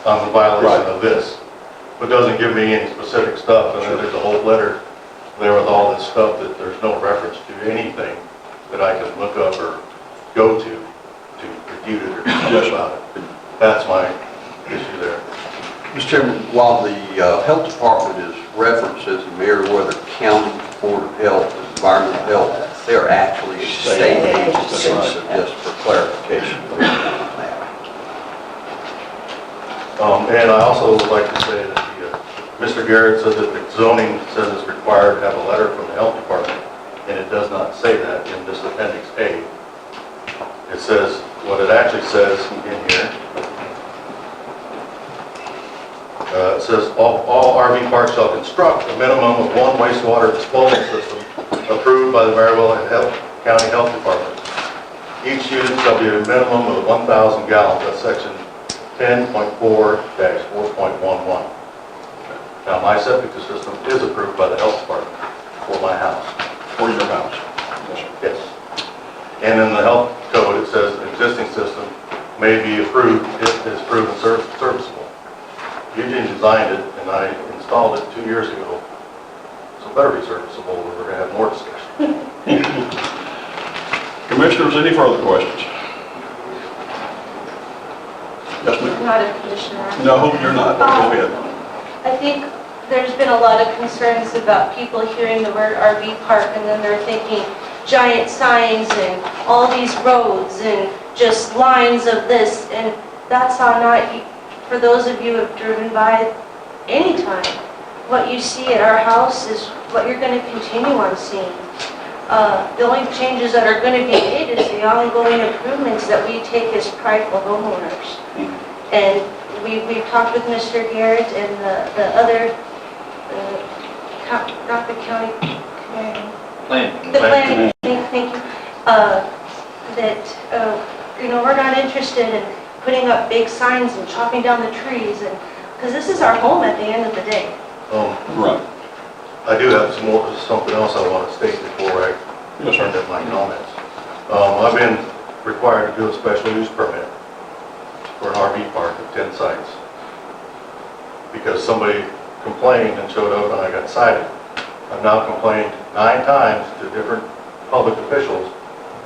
[SPEAKER 9] on the violation of this, but doesn't give me any specific stuff. And then there's a whole letter there with all this stuff that there's no reference to anything that I can look up or go to refute it or talk about it. That's my issue there.
[SPEAKER 7] Mr. Chairman, while the health department is referenced as the Meriwether County Board of Health and Environmental Health, they're actually a state agency, so just for clarification. on that.
[SPEAKER 9] And I also would like to say that Mr. Garrett said that the zoning says it's required to have a letter from the health department, and it does not say that in this appendix A. It says, what it actually says in here, it says, all RV parks shall construct a minimum of one wastewater disposal system approved by the Meriwether County Health Department. Each unit shall be a minimum of 1,000 gallons, that's section 10.4-4.11. Now, my septic system is approved by the health department for my house.
[SPEAKER 1] For your house.
[SPEAKER 9] Yes. And in the health code, it says an existing system may be approved if it is proven serviceable. Eugene designed it, and I installed it 2 years ago. So it better be serviceable, or we're going to have more discussion.
[SPEAKER 1] Commissioners, any further questions? Yes, ma'am?
[SPEAKER 10] Not a commissioner.
[SPEAKER 1] No, you're not. Go ahead.
[SPEAKER 10] I think there's been a lot of concerns about people hearing the word RV park and then they're thinking giant signs and all these roads and just lines of this, and that's all not, for those of you who have driven by anytime, what you see at our house is what you're going to continue on seeing. The only changes that are going to be made is the ongoing improvements that we take as prideful homeowners. And we've talked with Mr. Garrett and the other, not the county, the planning, thank you, that, we're not interested in putting up big signs and chopping down the trees, and because this is our home at the end of the day.
[SPEAKER 1] Right.
[SPEAKER 9] I do have something else I want to state before I turn to my comments. I've been required to do a special use permit for an RV park of 10 sites because somebody complained and showed up and I got cited. I've now complained 9 times to different public officials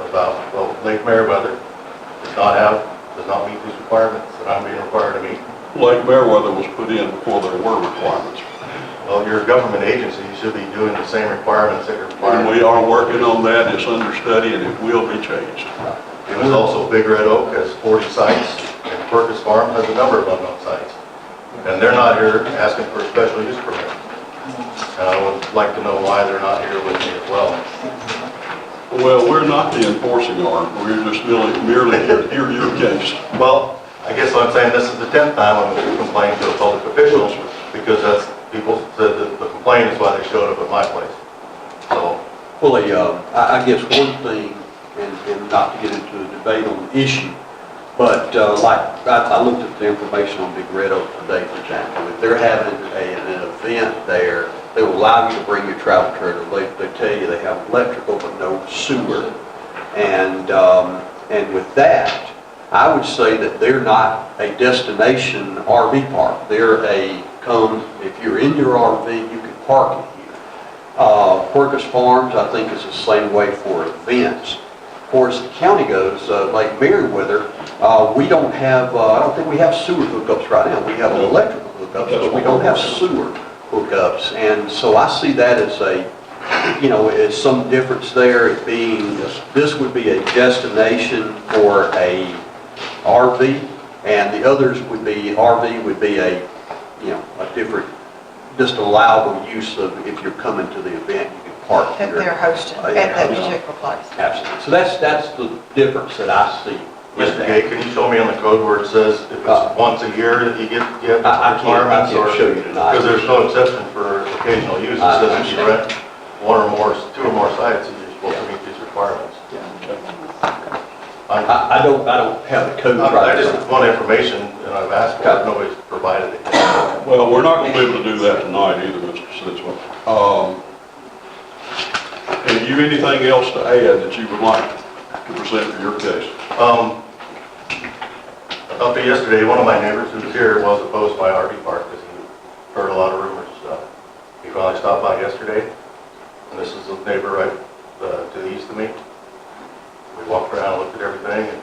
[SPEAKER 9] about, well, Lake Meriwether does not meet these requirements that I'm being required to meet.
[SPEAKER 1] Lake Meriwether was put in before there were requirements.
[SPEAKER 9] Well, you're a government agency, you should be doing the same requirements that you're required.
[SPEAKER 1] And we are working on that, it's under study, and it will be changed.
[SPEAKER 9] It was also Big Red Oak has 40 sites, and Perkins Farm has a number of unknown sites. And they're not here asking for a special use permit. And I would like to know why they're not here with me as well.
[SPEAKER 1] Well, we're not the enforcing arm, we're just merely here to hear your case.
[SPEAKER 9] Well, I guess what I'm saying, this is the 10th time I'm complaining to a public official, because people said that the complaint is why they showed up at my place. So,
[SPEAKER 7] Well, I guess one thing, and not to get into a debate on the issue, but like I looked at the information on Big Red Oak today, for example. If they're having an event there, they will allow you to bring your travel trailer. They tell you they have electrical but no sewer, and with that, I would say that they're not a destination RV park. They're if you're in your RV, you can park it here. Perkins Farms, I think, is the same way for events. Of course, the county goes, like Meriwether, we don't have, I don't think we have sewer hookups right now. We have electrical hookups, but we don't have sewer hookups. And so I see that as as some difference there, it being, this would be a destination for a RV, and the others would be, RV would be a different, just allowable use of, if you're coming to the event, you can park
[SPEAKER 2] That
[SPEAKER 7] here.
[SPEAKER 2] they're hosting at that particular place.
[SPEAKER 7] Absolutely. So that's the difference that I see.
[SPEAKER 9] Mr. Gay, can you show me on the code where it says if it's once a year that you have
[SPEAKER 7] I
[SPEAKER 9] requirements?
[SPEAKER 7] can't show you tonight.
[SPEAKER 9] Because there's no exception for occasional use. It says if you rent 2 or more sites, you're supposed to meet these requirements.
[SPEAKER 7] I don't have the code
[SPEAKER 9] I
[SPEAKER 7] right.
[SPEAKER 9] just want information, and I've asked for it, nobody's provided it.
[SPEAKER 1] Well, we're not going to be able to do that tonight either, Mr. Sitzman. And you anything else to add that you would like to present for your case?
[SPEAKER 9] Up to yesterday, one of my neighbors who was here was opposed to my RV park because he heard a lot of rumors and stuff. He finally stopped by yesterday, and this is the neighbor right to the east of me. We walked around, looked at everything, and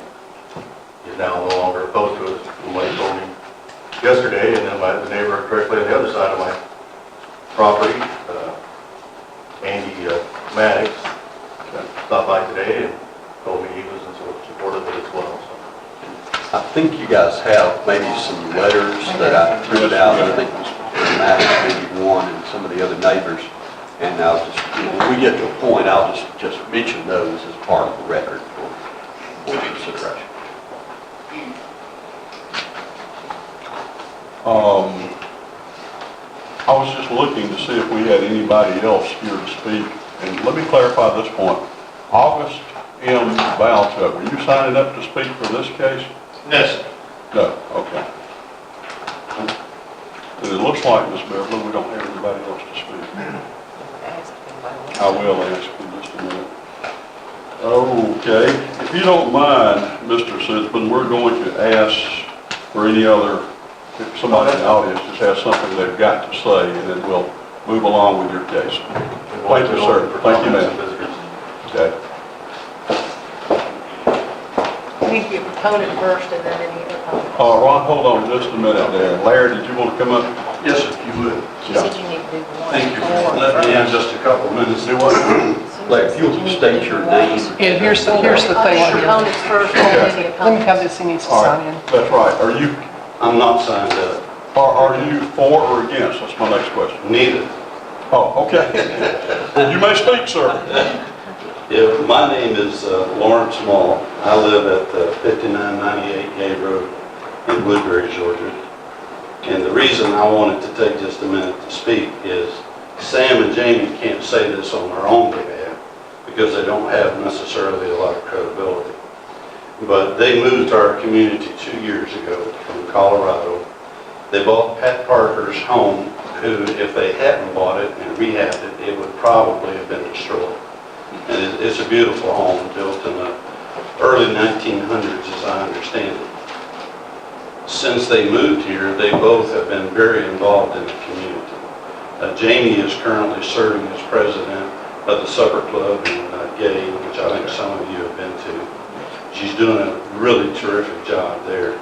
[SPEAKER 9] he's now no longer opposed to it, from what he told me yesterday. And then the neighbor directly on the other side of my property, Andy Maddox, stopped by today and told me he was in support of it as well. So.
[SPEAKER 7] I think you guys have maybe some letters that I printed out. I think it was Maddox, maybe one, and some of the other neighbors. And I'll just, when we get to a point, I'll just mention those as part of the record for consideration.
[SPEAKER 1] I was just looking to see if we had anybody else here to speak. And let me clarify this point. August M. Valchuk, were you signing up to speak for this case?
[SPEAKER 5] No, sir.
[SPEAKER 1] No, okay. And it looks like, Ms. Beverly, we don't have anybody else to speak. I will ask in just a minute. Okay, if you don't mind, Mr. Sitzman, we're going to ask for any other, if somebody in the audience just has something they've got to say, and then we'll move along with your case. Thank you, sir. Thank you, ma'am. Okay.
[SPEAKER 8] You need to be a proponent first and then any opponent.
[SPEAKER 1] Ron, hold on just a minute there. Larry, did you want to come up?
[SPEAKER 7] Yes, if you would.
[SPEAKER 2] She said you need to do one.
[SPEAKER 7] Thank you.
[SPEAKER 2] Four
[SPEAKER 7] Let me in
[SPEAKER 2] first.
[SPEAKER 7] just a couple of minutes. Do what? Like, if you'll state your name.
[SPEAKER 12] And here's the thing.
[SPEAKER 8] Proponents first, and then the
[SPEAKER 12] Let me have
[SPEAKER 8] opponents.
[SPEAKER 12] this, he needs to
[SPEAKER 1] All
[SPEAKER 12] sign
[SPEAKER 1] right,
[SPEAKER 12] in.
[SPEAKER 1] that's right. Are you,
[SPEAKER 7] I'm not signed up.
[SPEAKER 1] are you for or against? That's my next question.
[SPEAKER 7] Neither.
[SPEAKER 1] Oh, okay. You may speak, sir.
[SPEAKER 7] Yeah, my name is Lawrence Mall. I live at 5998 Gay Road in Woodbury, Georgia. And the reason I wanted to take just a minute to speak is Sam and Jamie can't say this on their own behalf because they don't have necessarily a lot of credibility. But they moved to our community 2 years ago from Colorado. They bought Pat Parker's home, who, if they hadn't bought it and rehabbed it, it would probably have been destroyed. And it's a beautiful home built in the early 1900s, as I understand it. Since they moved here, they both have been very involved in the community. Jamie is currently serving as president of the Supper Club in Gay, which I think some of you have been to. She's doing a really terrific job there.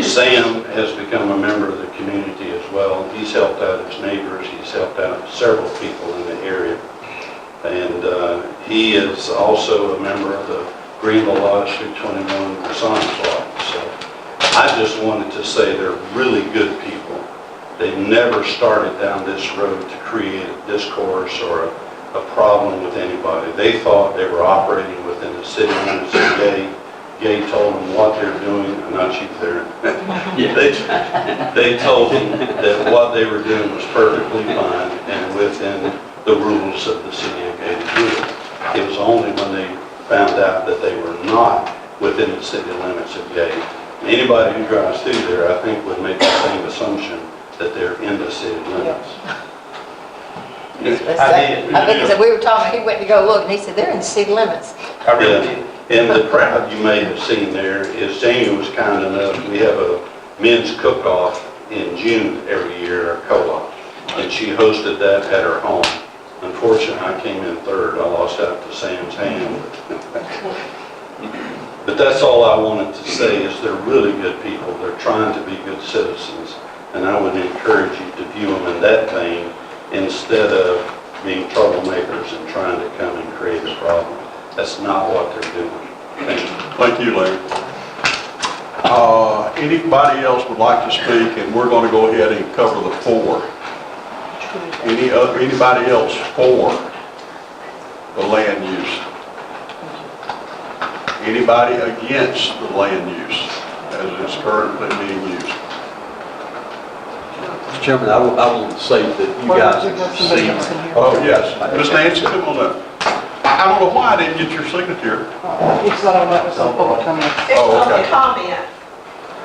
[SPEAKER 7] Sam has become a member of the community as well. He's helped out his neighbors. He's helped out several people in the area. And he is also a member of the Greenville Lodge 221 Masonic Lodge. So I just wanted to say they're really good people. They've never started down this road to create a discourse or a problem with anybody. They thought they were operating within the city limits of Gay. Gay told them what they're doing, not you there. They told them that what they were doing was perfectly fine and within the rules of the city of Gay to do it. It was only when they found out that they were not within the city limits of Gay. Anybody who drives through there, I think, would make the same assumption that they're in the city limits.
[SPEAKER 2] I think he said, we were talking, he went to go look, and he said, they're in city limits.
[SPEAKER 7] I really did. And the crowd you may have seen there is Jamie was kind enough, we have a men's cook-off in June every year, our co-op, and she hosted that at her home. Unfortunately, I came in third. I lost out to Sam's hand. But that's all I wanted to say is they're really good people. They're trying to be good citizens, and I would encourage you to view them in that vein instead of being troublemakers and trying to come and create a problem. That's not what they're doing. Thank you.
[SPEAKER 1] Thank you, Larry. Anybody else would like to speak, and we're going to go ahead and cover the four. Anybody else for the land use? Anybody against the land use as it's currently being used?
[SPEAKER 7] Mr. Chairman, I want to say that you guys have seen.
[SPEAKER 1] Oh, yes. Ms. Nancy, come on up. I don't know why I didn't get your signature.
[SPEAKER 8] It's not on that, it's on public comment.
[SPEAKER 1] Oh, okay.
[SPEAKER 10] comment.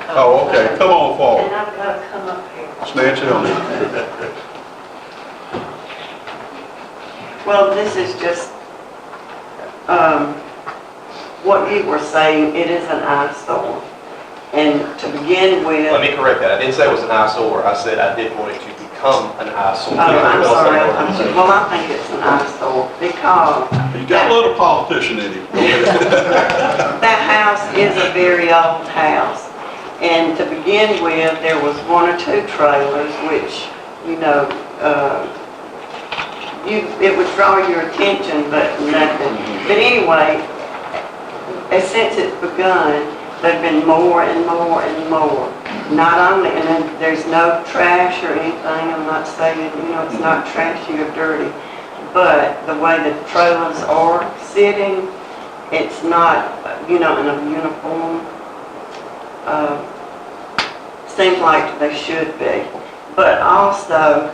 [SPEAKER 1] Oh, okay, come on forward.
[SPEAKER 10] I've got to come up here.
[SPEAKER 1] Snatch it on it.
[SPEAKER 12] Well, this is just, what you were saying, it is an eyesore. And to begin with,
[SPEAKER 11] Let me correct that. I didn't say it was an eyesore. I said I didn't want it to become an eyesore.
[SPEAKER 12] I'm sorry, well, I think it's an eyesore because
[SPEAKER 1] You got a little politician in him.
[SPEAKER 12] that house is a very old house. And to begin with, there was one or two trailers, which, you know, it would draw your attention, but nothing. But anyway, since it's begun, there've been more and more and more. Not only, and then there's no trash or anything, I'm not saying, you know, it's not trashy or dirty, but the way the trailers are sitting, it's not, you know, in a uniform, seems like they should be. But also,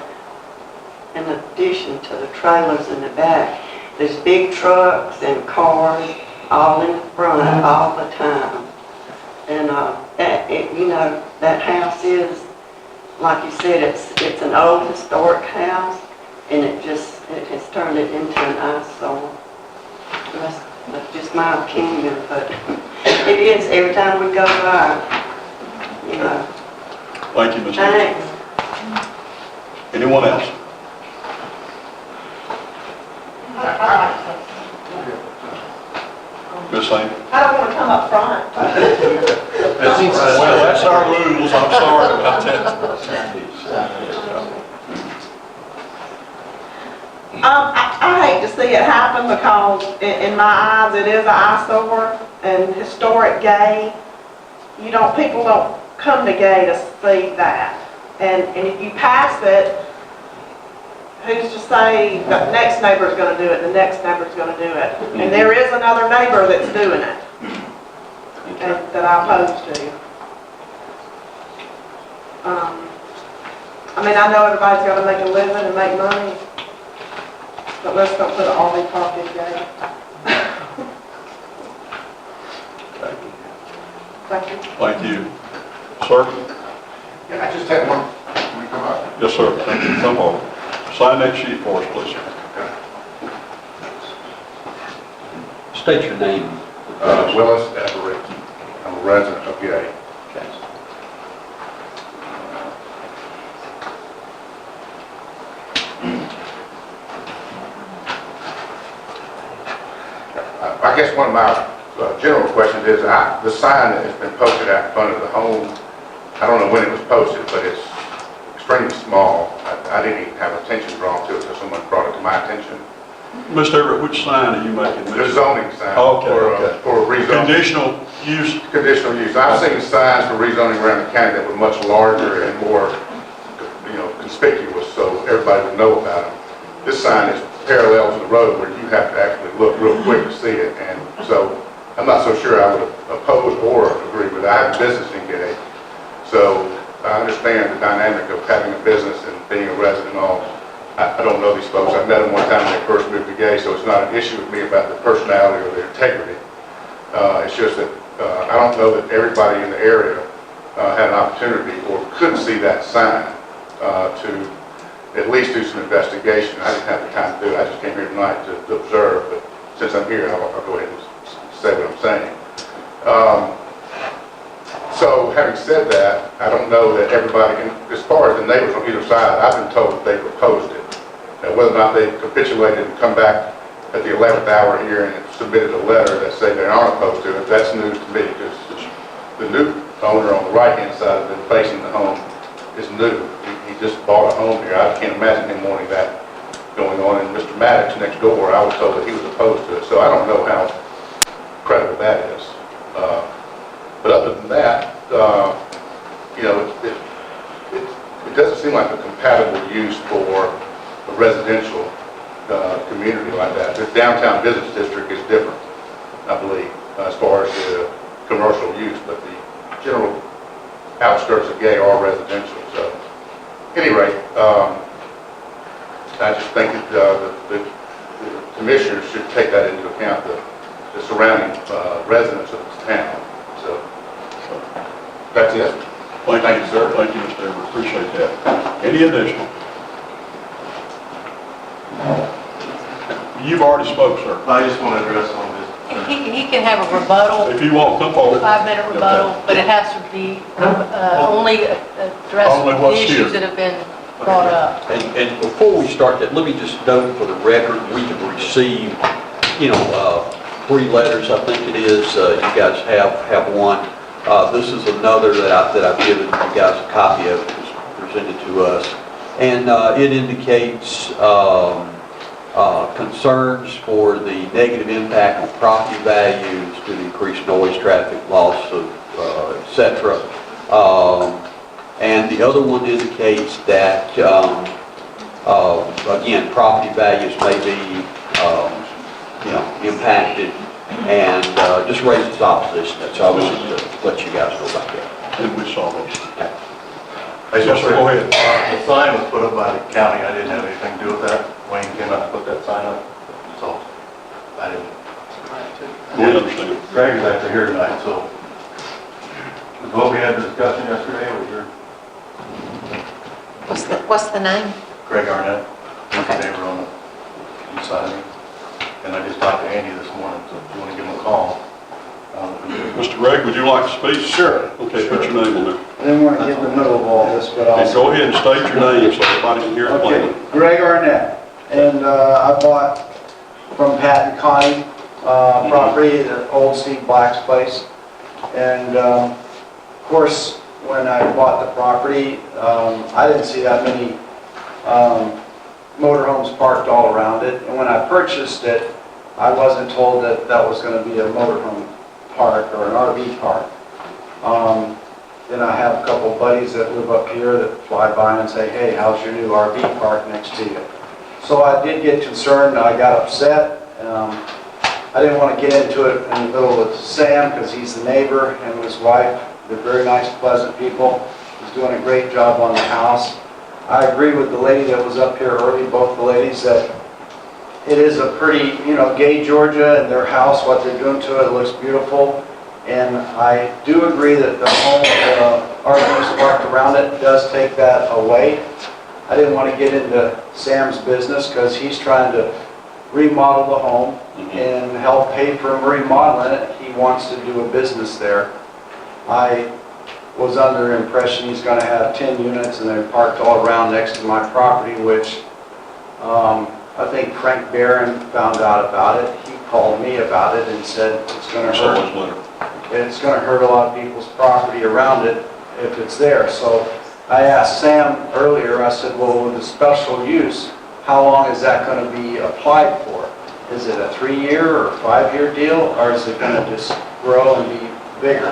[SPEAKER 12] in addition to the trailers in the back, there's big trucks and cars all in the front all the time. And you know, that house is, like you said, it's an old historic house, and it has turned it into an eyesore. That's just my opinion, but it is every time we go by, you know.
[SPEAKER 1] Thank you, Ms.
[SPEAKER 12] Thanks.
[SPEAKER 1] Anyone else? Ms. Lane?
[SPEAKER 12] I don't want to come up front.
[SPEAKER 1] Well, that's our rules, I'm sorry about that.
[SPEAKER 13] I hate to see it happen because in my eyes, it is an eyesore and historic gay. People don't come to gay to see that. And if you pass it, who's to say the next neighbor's gonna do it, the next neighbor's gonna do it? And there is another neighbor that's doing it, and that I oppose to. I mean, I know everybody's gotta make a living and make money, but let's don't put an RV park in gay. Thank you.
[SPEAKER 1] Thank you. Sir?
[SPEAKER 14] Yeah, I just had one. Can we come up?
[SPEAKER 1] Yes, sir. Thank you. Come on. Sign that sheet for us, please.
[SPEAKER 7] state your name.
[SPEAKER 14] Willis Everett. I'm a resident of Gay. I guess one of my general questions is, the sign that has been posted out in front of the home, I don't know when it was posted, but it's extremely small. I didn't even have attention drawn to it until someone brought it to my attention.
[SPEAKER 1] Mr. Everett, which sign are you making?
[SPEAKER 14] The zoning sign
[SPEAKER 1] Okay.
[SPEAKER 14] for rezoning.
[SPEAKER 1] Conditional use?
[SPEAKER 14] Conditional use. I've seen signs for rezoning around the county that were much larger and more, conspicuous, so everybody would know about them. This sign is parallel to the road where you have to actually look real quick to see it, and so I'm not so sure I would oppose or agree with it. I have a business in Gay, so I understand the dynamic of having a business and being a resident and all. I don't know these folks. I met them one time when they first moved to Gay, so it's not an issue with me about their personality or their integrity. It's just that I don't know that everybody in the area had an opportunity or could see that sign to at least do some investigation. I didn't have the time to do it. I just came here tonight to observe, but since I'm here, I'll go ahead and say what I'm saying. So having said that, I don't know that everybody, as far as the neighbors on either side, I've been told that they proposed it. Now, whether or not they capitulated and come back at the 11th hour here and submitted a letter that say they aren't opposed to it, that's news to me, because the new owner on the right-hand side of it facing the home is new. He just bought a home here. I can't imagine him wanting that going on. And Mr. Maddox next door, I was told that he was opposed to it, so I don't know how credible that is. But other than that, it doesn't seem like a compatible use for a residential community like that. The downtown business district is different, I believe, as far as the commercial use, but the general outskirts of Gay are residential. So, at any rate, I just think that to commissioners should take that into account, the surrounding residents of this town. So, that's it.
[SPEAKER 1] Thank you, sir. Thank you, Mr. Everett. Appreciate that. Any additional? You've already spoke, sir.
[SPEAKER 9] I just want to address on this.
[SPEAKER 8] He can have a rebuttal,
[SPEAKER 1] If you want, come forward.
[SPEAKER 8] 5-minute rebuttal, but it has to be only address
[SPEAKER 1] Only
[SPEAKER 8] the
[SPEAKER 1] what's here.
[SPEAKER 8] issues that have been brought up.
[SPEAKER 7] And before we start that, let me just note for the record, we have received, 3 letters, I think it is. You guys have one. This is another that I've given you guys a copy of. It was presented to us. And it indicates concerns for the negative impact on property values due to increased noise, traffic, loss of, et cetera. And the other one indicates that, again, property values may be, impacted, and just raises opposition. So I wanted to let you guys know about that.
[SPEAKER 1] And we saw those.
[SPEAKER 9] Yes,
[SPEAKER 1] Yes, sir, go ahead.
[SPEAKER 9] The sign was put up by the county, I didn't have anything to do with that. Wayne came out and put that sign up, so I didn't.
[SPEAKER 1] We understand.
[SPEAKER 9] Greg is actually here tonight, so. What we had the discussion yesterday was your
[SPEAKER 2] What's the name?
[SPEAKER 9] Greg Arnett, he's the
[SPEAKER 2] Okay.
[SPEAKER 9] neighbor on the east side of me. And I just talked to Andy this morning, so if you want to give him a call.
[SPEAKER 1] Mr. Gregg, would you like to speak?
[SPEAKER 15] Sure.
[SPEAKER 1] Okay, put your name on there.
[SPEAKER 15] I didn't want to get in the middle of all this, but
[SPEAKER 1] And
[SPEAKER 15] I'll...
[SPEAKER 1] go ahead and state your name so everybody can hear it
[SPEAKER 15] Okay,
[SPEAKER 1] plainly.
[SPEAKER 15] Greg Arnett, and I bought from Pat and Connie property at Old Steve Black's place. And of course, when I bought the property, I didn't see that many motorhomes parked all around it. And when I purchased it, I wasn't told that that was going to be a motorhome park or an RV park. Then I have a couple buddies that live up here that fly by and say, hey, how's your new RV park next to you? So I did get concerned, I got upset. I didn't want to get into it in the middle with Sam because he's the neighbor and his wife. They're very nice, pleasant people. He's doing a great job on the house. I agree with the lady that was up here early, both the ladies, that it is a pretty, gay Georgia and their house, what they're doing to it looks beautiful. And I do agree that the home, RVs parked around it does take that away. I didn't want to get into Sam's business because he's trying to remodel the home and help pay for remodeling it. He wants to do a business there. I was under the impression he's going to have 10 units and they're parked all around next to my property, which I think Frank Barron found out about it. He called me about it and said it's going to hurt. It's going to hurt a lot of people's property around it if it's there. So I asked Sam earlier, I said, well, with the special use, how long is that going to be applied for? Is it a 3-year or 5-year deal, or is it going to just grow and be bigger?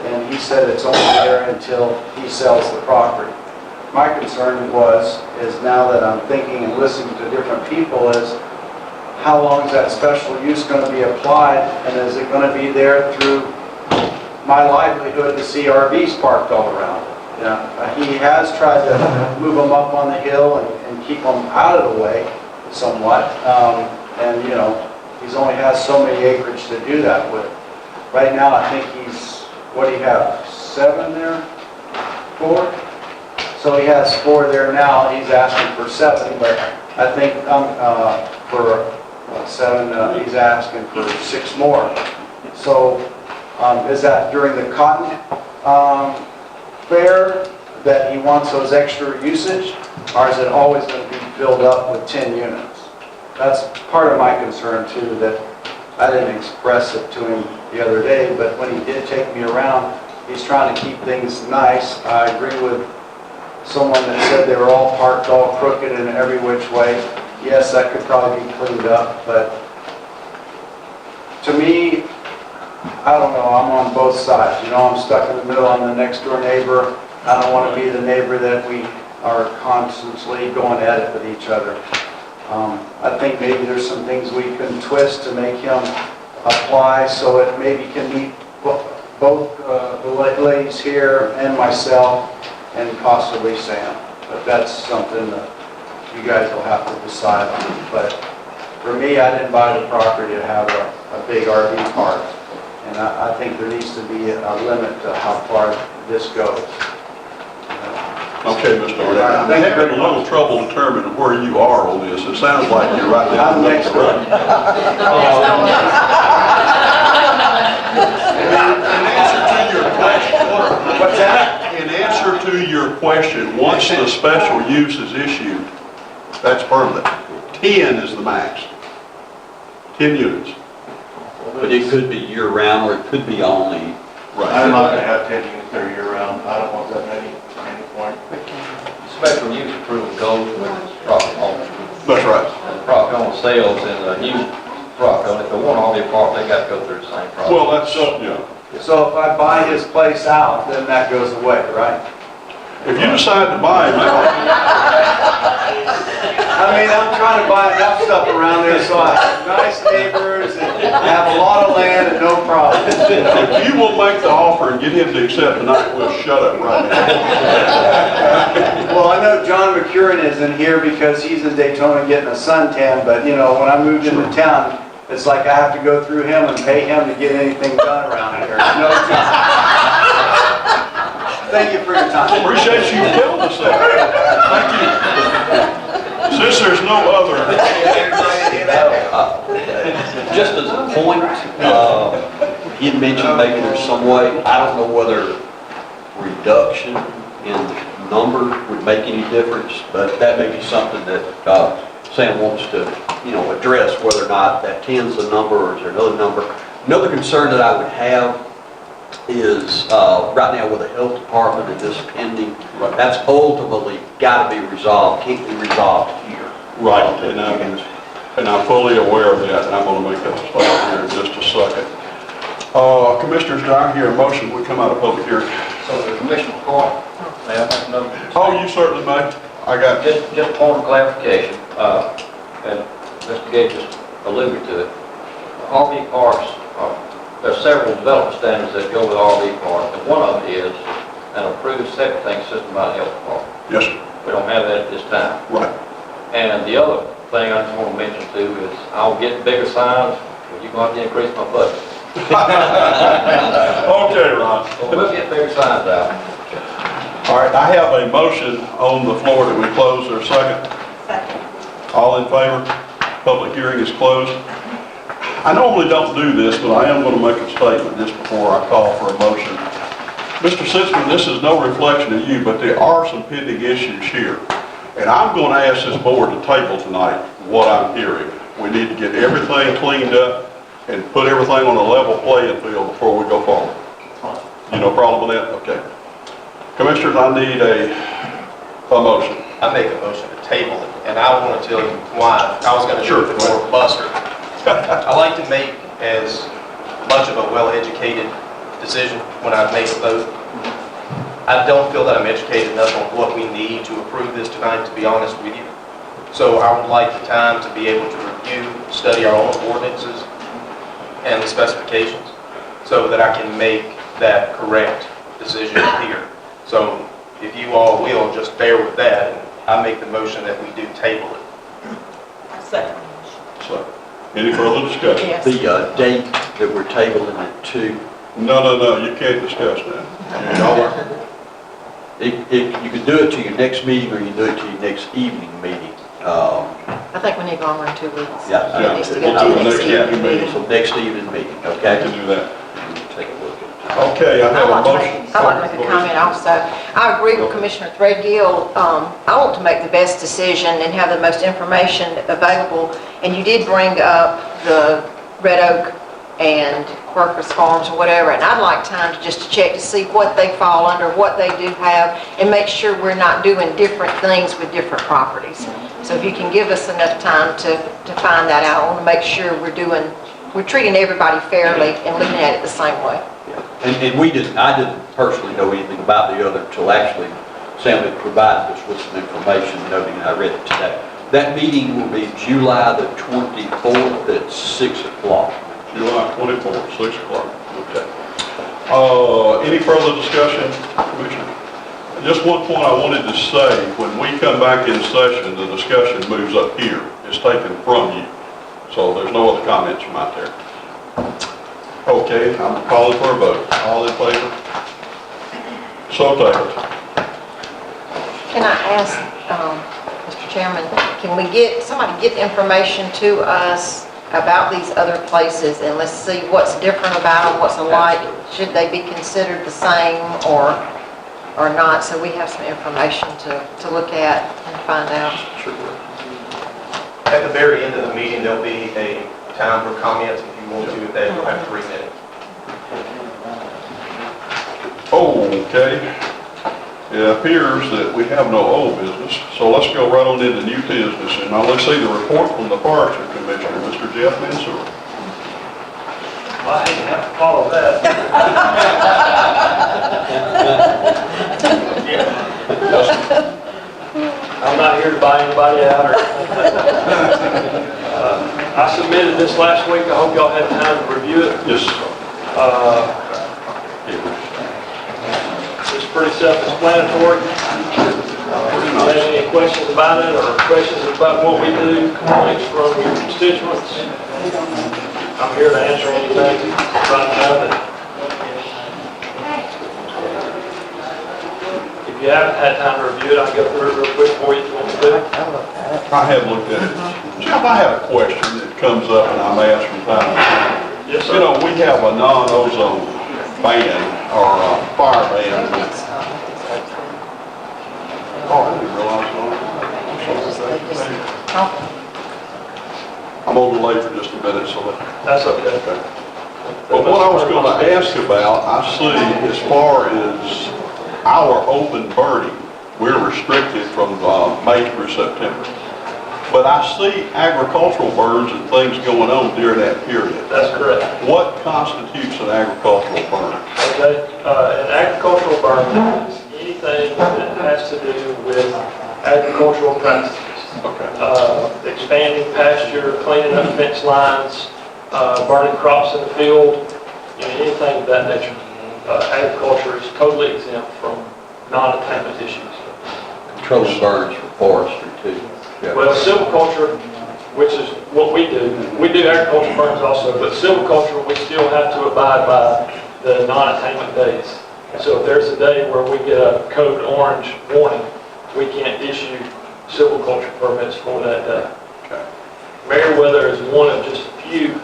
[SPEAKER 15] And he said it's only there until he sells the property. My concern is now that I'm thinking and listening to different people is, how long is that special use going to be applied, and is it going to be there through my livelihood to see RVs parked all around it? He has tried to move them up on the hill and keep them out of the way somewhat, and he's only has so many acreage to do that with. Right now, I think he's, what do you have, 7 there? 4? So he has 4 there now, he's asking for 7, but I think for 7, he's asking for 6 more. So is that during the cotton fair that he wants those extra usage, or is it always going to be filled up with 10 units? That's part of my concern too, that I didn't express it to him the other day, but when he did take me around, he's trying to keep things nice. I agree with someone that said they were all parked all crooked in every which way. Yes, that could probably be cleaned up, but to me, I don't know, I'm on both sides. I'm stuck in the middle. I'm the next door neighbor. I don't want to be the neighbor that we are constantly going at it with each other. I think maybe there's some things we can twist to make him apply so it maybe can meet both the ladies here and myself and possibly Sam. But that's something that you guys will have to decide on. But For me, I didn't buy the property to have a big RV park. And I think there needs to be a limit to how far this goes.
[SPEAKER 1] Okay, Mr. Arnett, I'm having a little trouble determining where you are on this. It sounds like you're right down
[SPEAKER 15] I'm
[SPEAKER 1] the
[SPEAKER 15] next
[SPEAKER 1] middle of the road.
[SPEAKER 15] What's that?
[SPEAKER 1] In answer to your question, once the special use is issued, that's permanent. 10 is the max. 10 units.
[SPEAKER 7] But it could be year-round, or it could be only.
[SPEAKER 9] I'm not gonna have 10 units there year-round, I don't want that many at any point.
[SPEAKER 6] Special use approval goes with property owner.
[SPEAKER 1] That's right.
[SPEAKER 6] And the property owner sales in a new property owner, if they want RV park, they got to go through the same process.
[SPEAKER 1] Well, that's, yeah.
[SPEAKER 15] So if I buy his place out, then that goes away, right?
[SPEAKER 1] If you decide to buy them,
[SPEAKER 15] I mean, I'm trying to buy enough stuff around there so I have nice neighbors and have a lot of land and no problems.
[SPEAKER 1] if you will make the offer and get him to accept tonight, we'll shut up right now.
[SPEAKER 15] Well, I know John McCurran isn't here because he's in Daytona getting a suntan, but you know, when I moved into town, it's like I have to go through him and pay him to get anything done around here. No, thank you for your time.
[SPEAKER 1] Appreciate you telling us that. Thank you. Since there's no other,
[SPEAKER 7] Just as a point, he had mentioned maybe there's some way, I don't know whether reduction in number would make any difference, but that may be something that Sam wants to, address, whether or not that 10's the number or is there another number. Another concern that I would have is right now with the health department and this pending, that's ultimately got to be resolved, can't be resolved here.
[SPEAKER 1] right, and I'm fully aware of that, and I'm going to make that statement here in just a second. Commissioners, do I hear a motion we come out of public hearing?
[SPEAKER 6] So the Commissioner Court, may I make another?
[SPEAKER 1] Oh, you certainly may. I got
[SPEAKER 6] Just a point of clarification, and Mr. Gage just alluded to it. RV parks, there's several development standards that go with RV parks, and one of them is an approved septic tank system by the health department.
[SPEAKER 1] Yes, sir.
[SPEAKER 6] We don't have that at this time.
[SPEAKER 1] Right.
[SPEAKER 6] And the other thing I just want to mention too is I'll get bigger signs, but you're going to have to increase my budget.
[SPEAKER 1] Okay, Ron.
[SPEAKER 6] So we'll get bigger signs out.
[SPEAKER 1] All right, I have a motion on the floor that we close. There a second?
[SPEAKER 13] Second.
[SPEAKER 1] All in favor? Public hearing is closed. I normally don't do this, but I am going to make a statement just before I call for a motion. Mr. Sitzman, this is no reflection of you, but there are some pending issues here. And I'm going to ask this board to table tonight what I'm hearing. We need to get everything cleaned up and put everything on a level playing field before we go forward. You no problem with that? Okay. Commissioners, I need a motion.
[SPEAKER 11] I make a motion to table it, and I want to tell you why. I was going to do it for Buster. I like to make as much of a well-educated decision when I make a vote. I don't feel that I'm educated enough on what we need to approve this tonight, to be honest with you. So I would like the time to be able to review, study our own ordinances and the specifications so that I can make that correct decision here. So if you all will, just bear with that, and I make the motion that we do table it.
[SPEAKER 13] Second.
[SPEAKER 1] So, any further discussion?
[SPEAKER 2] Yes.
[SPEAKER 7] The date that we're tabling it to,
[SPEAKER 1] No, you can't discuss that.
[SPEAKER 7] you could do it to your next meeting or you can do it to your next evening meeting.
[SPEAKER 2] I think we need longer than 2 weeks.
[SPEAKER 7] Yeah.
[SPEAKER 2] It needs to go
[SPEAKER 1] We'll
[SPEAKER 2] to
[SPEAKER 1] do
[SPEAKER 2] the
[SPEAKER 1] the
[SPEAKER 2] next
[SPEAKER 1] next
[SPEAKER 2] evening
[SPEAKER 1] evening
[SPEAKER 2] meeting.
[SPEAKER 7] So next evening meeting,
[SPEAKER 1] I
[SPEAKER 7] okay?
[SPEAKER 1] can do that.
[SPEAKER 7] Take a look at it.
[SPEAKER 1] Okay, I have a
[SPEAKER 2] I'd
[SPEAKER 1] motion.
[SPEAKER 2] like to make a comment also. I agree with Commissioner Threadgill. I want to make the best decision and have the most information available. And you did bring up the Red Oak and Workers Farms or whatever, and I'd like time to just check to see what they fall under, what they do have, and make sure we're not doing different things with different properties. So if you can give us enough time to find that out, I want to make sure we're treating everybody fairly and looking at it the same way.
[SPEAKER 7] And I didn't personally know anything about the other until actually Sam had provided us with some information, noting I read it today. That meeting will be July the 24th at 6 o'clock.
[SPEAKER 1] July 24th, 6 o'clock. Okay. Any further discussion, Commissioner? Just one point I wanted to say, when we come back in session, the discussion moves up here. It's taken from you. So there's no other comments from out there. Okay, I'm calling for a vote. All in favor? So tabled.
[SPEAKER 2] Can I ask, Mr. Chairman, can we get, somebody get information to us about these other places, and let's see what's different about them, what's alike? Should they be considered the same or not, so we have some information to look at and find out?
[SPEAKER 1] Sure.
[SPEAKER 11] At the very end of the meeting, there'll be a time for comments if you want to, that you'll have 3 minutes.
[SPEAKER 1] Okay. It appears that we have no old business, so let's go right on into new business. And now let's see the report from the Forestry Commissioner, Mr. Jeff Mansour.
[SPEAKER 16] Well, I didn't have to follow that. I'm not here to buy anybody out or I submitted this last week. I hope y'all had time to review it.
[SPEAKER 1] Yes.
[SPEAKER 16] It's pretty self-explanatory. If you have any questions about it or questions about what we do, complaints from your constituents, I'm here to answer anything right now. If you haven't had time to review it, I'll go through it real quick for you if you want me to.
[SPEAKER 1] I have looked at it. Jeff, I have a question that comes up and I'm asked from time to time.
[SPEAKER 16] Yes, sir.
[SPEAKER 1] You know, we have a non-ozone ban or a fire ban. Oh, I didn't realize that. I'm a little late for just a minute, so
[SPEAKER 16] That's okay.
[SPEAKER 1] okay. But what I was going to ask about, I see as far as our open burning, we're restricted from May through September. But I see agricultural burns and things going on during that period.
[SPEAKER 16] That's correct.
[SPEAKER 1] What constitutes an agricultural burn?
[SPEAKER 16] Okay, an agricultural burn is anything that has to do with agricultural practices.
[SPEAKER 1] Okay.
[SPEAKER 16] Expanding pasture, cleaning up fence lines, burning crops in the field, anything of that nature. Agriculture is totally exempt from non-attainment issues.
[SPEAKER 7] Controlling burns for forestry too. Yeah.
[SPEAKER 16] Well, silviculture, which is what we do agricultural burns also, but silviculture, we still have to abide by the non-attainment days. So if there's a day where we get a code orange warning, we can't issue silviculture permits for that day.
[SPEAKER 1] Okay.
[SPEAKER 16] Meriwether is one of just a few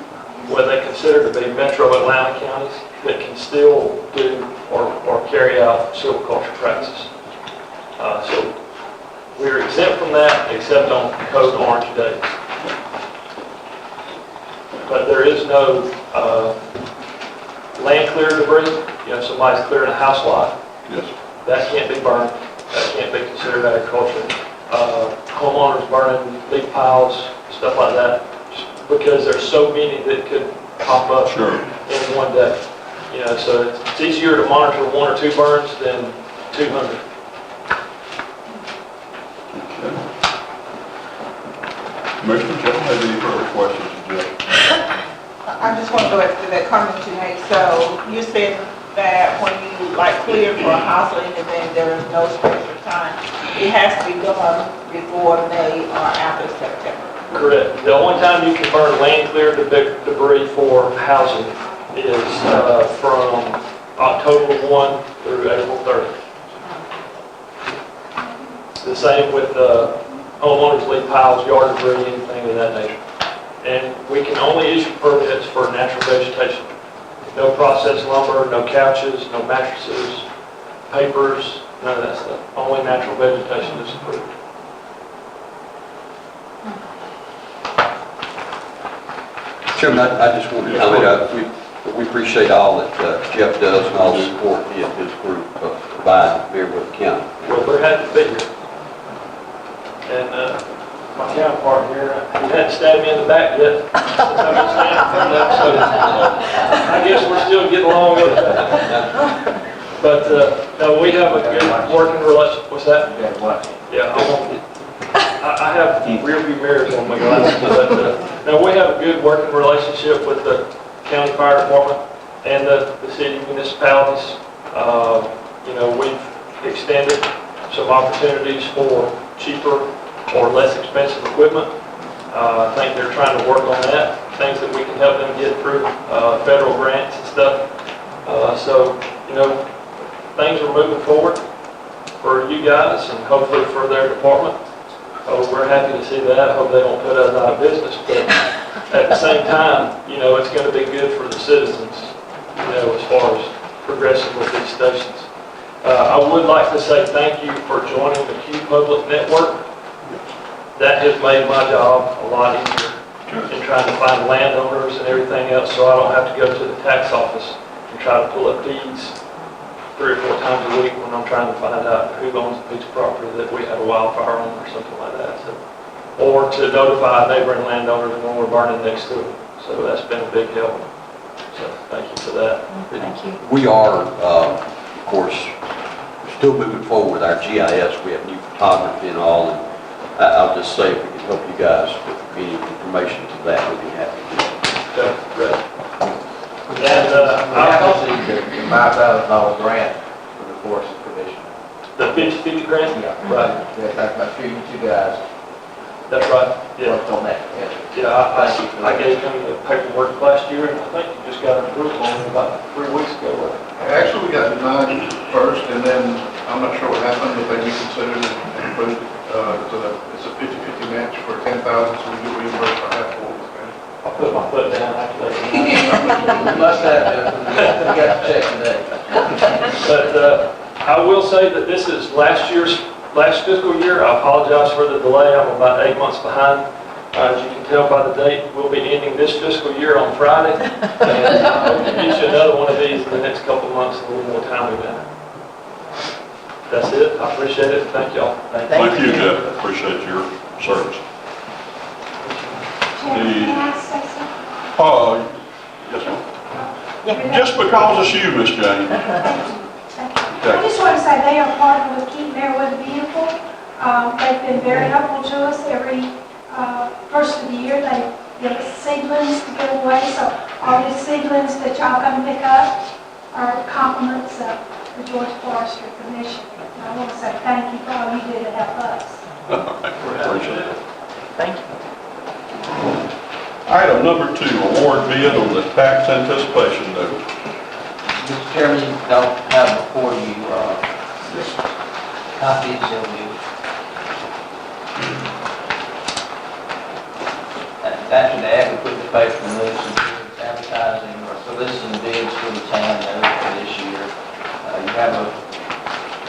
[SPEAKER 16] what they consider to be metro Atlanta counties that can still do or carry out silviculture practices. So we're exempt from that except on code orange days. But there is no land clear debris. Somebody's clearing a house lot.
[SPEAKER 1] Yes.
[SPEAKER 16] That can't be burned. That can't be considered agriculture. Homeowners burning leaf piles, stuff like that, because there's so many that could pop up
[SPEAKER 1] Sure.
[SPEAKER 16] in one day. So it's easier to monitor 1 or 2 burns than 200.
[SPEAKER 1] Okay. Commissioner, Jeff, have any further questions of Jeff?
[SPEAKER 13] I just want to go back to that comment you made. So you said that when you clear for a house or anything, there is no special time. It has to be done before May or after September.
[SPEAKER 16] Correct. The only time you can burn land clear debris for housing is from October 1 through April 30th. The same with homeowners leaf piles, yard debris, anything of that nature. And we can only issue permits for natural vegetation. No processed lumber, no couches, no mattresses, papers, none of that stuff. Only natural vegetation is approved.
[SPEAKER 7] Chairman, I just wanted to comment, we appreciate all that Jeff does and all the support he and his group provide Meriwether County.
[SPEAKER 16] Well, we're happy to be here. And my counterpart here, he hadn't stabbed me in the back yet. So I guess we're still getting along with it. But no, we have a good working relationship. What's that? Yeah, I have rear view mirrors on my glasses. But no, we have a good working relationship with the county fire department and the city municipalities. We've extended some opportunities for cheaper or less expensive equipment. I think they're trying to work on that, things that we can help them get through, federal grants and stuff. So, you know, things are moving forward for you guys and hopefully for their department. We're happy to see that. I hope they don't put us out of business, but at the same time, you know, it's going to be good for the citizens, you know, as far as progressing with these stations. I would like to say thank you for joining the Q Public Network. That has made my job a lot easier in trying to find landowners and everything else, so I don't have to go to the tax office and try to pull up deeds 3 or 4 times a week when I'm trying to find out who owns a piece of property that we had a wildfire on or something like that. So, or to notify neighboring landowners when we're burning next to it. So that's been a big help. So thank you for that.
[SPEAKER 2] Thank you.
[SPEAKER 7] We are, of course, still moving forward with our GIS. We have new photography and all, and I'll just say if we can help you guys with any information to that, we'd be happy to.
[SPEAKER 16] Okay, great.
[SPEAKER 6] We have received the $5,000 grant for the Forest Commission.
[SPEAKER 16] The 50/50 grant?
[SPEAKER 6] Yeah.
[SPEAKER 16] Right.
[SPEAKER 6] Yeah, that's few you guys
[SPEAKER 16] That's right. Yeah.
[SPEAKER 6] worked on that.
[SPEAKER 16] Yeah, I gave him the paperwork last year, and I think you just got approved on it about 3 weeks ago.
[SPEAKER 14] Actually, we got denied first, and then, I'm not sure what happened, but they reconsidered and approved it. It's a 50/50 match for 10,000, so we get reimbursed for half of what we spent.
[SPEAKER 16] I'll put my foot down after that.
[SPEAKER 6] You must have, we got to check today.
[SPEAKER 16] But I will say that this is last fiscal year. I apologize for the delay. I'm about 8 months behind. As you can tell by the date, we'll be ending this fiscal year on Friday. And I hope to get you another one of these in the next couple of months, a little more timely manner. That's it. I appreciate it. Thank y'all.
[SPEAKER 1] Thank you, Jeff. Appreciate your service.
[SPEAKER 17] Can I say something?
[SPEAKER 1] Yes, ma'am. Just because it's you, Miss Jane.
[SPEAKER 17] I just want to say they are partnered with Keep Meriwether Beautiful. They've been very helpful to us every first of the year. They give us seedlings to give away, so all these seedlings that y'all come pick up are compliments of the Georgia Forestry Commission. And I want to say thank you for all you do to help us.
[SPEAKER 1] Appreciate it.
[SPEAKER 2] Thank you.
[SPEAKER 1] Item number 2, award bid on the tax anticipation note.
[SPEAKER 6] Mr. Chairman, you don't have before you copies of the after that, we put the paper notice and advertising or soliciting bids for the town for this year. You have a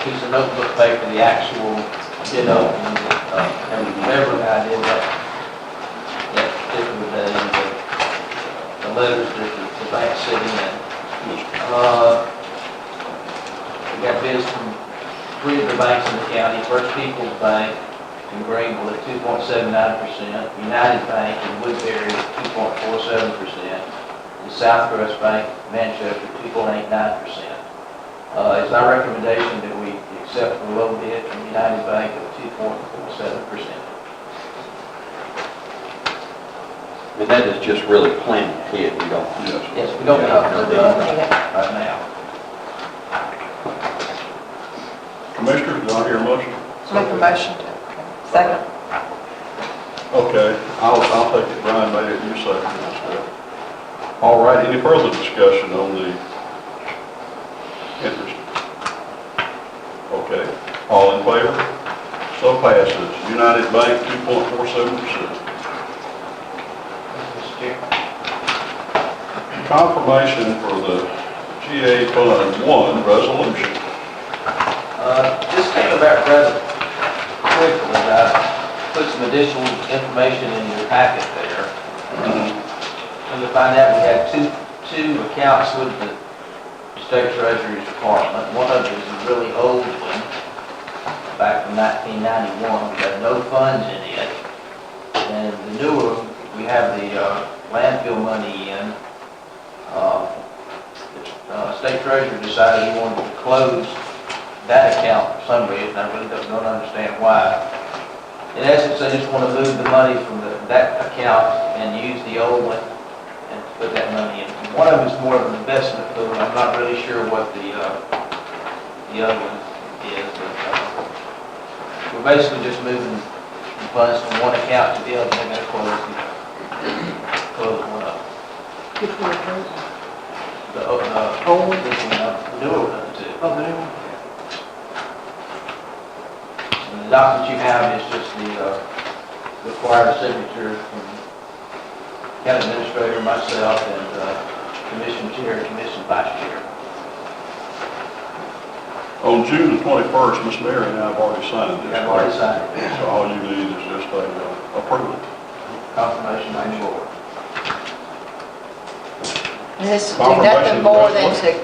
[SPEAKER 6] piece of notebook paper, the actual bid opening, and whatever I did that particular day, the letters that the bank sent in. We got bids from 3 of the banks in the county, First People's Bank in Greenville at 2.79%, United Bank in Woodbury at 2.47%, and Southcrest Bank, Manchester, 2.89%. It's our recommendation that we accept the low bid from United Bank of 2.47%.
[SPEAKER 7] And that is just really planning ahead, we don't.
[SPEAKER 6] Yes, we don't have to do it right now.
[SPEAKER 1] Commissioners, do I hear a motion?
[SPEAKER 2] Make a motion. Second.
[SPEAKER 1] Okay, I'll take it. Brian made it, you second it. All right, any further discussion on the interest? Okay, all in favor? So passes. United Bank, 2.47%. Confirmation for the GA Fund 1 resolution.
[SPEAKER 6] Just came about rather quickly. I put some additional information in your packet there. And to find out, we had two accounts with the State Treasury's Department. One of them is a really old one, back from 1991. We had no funds in it. And the newer, we have the landfill money in. The State Treasurer decided he wanted to close that account for some reason. I really don't understand why. In essence, they just want to move the money from that account and use the old one and put that money in. One of them is more of an investment pool. I'm not really sure what the other one is. But we're basically just moving
[SPEAKER 5] funds from one account to the other, they're gonna close one up.
[SPEAKER 8] Which one is that?
[SPEAKER 5] The,
[SPEAKER 8] Old one?
[SPEAKER 5] this one, new one, too.
[SPEAKER 8] Oh, the new one.
[SPEAKER 5] And the document you have is just the, required signatures from county administrator, myself, and, commission chair, commission vice chair.
[SPEAKER 1] On June the 21st, Ms. Mary and I have already signed this.
[SPEAKER 5] I've already signed it.
[SPEAKER 1] So all you need is just a approval.
[SPEAKER 5] Confirmation, I'm sure.
[SPEAKER 2] And this is do nothing more than to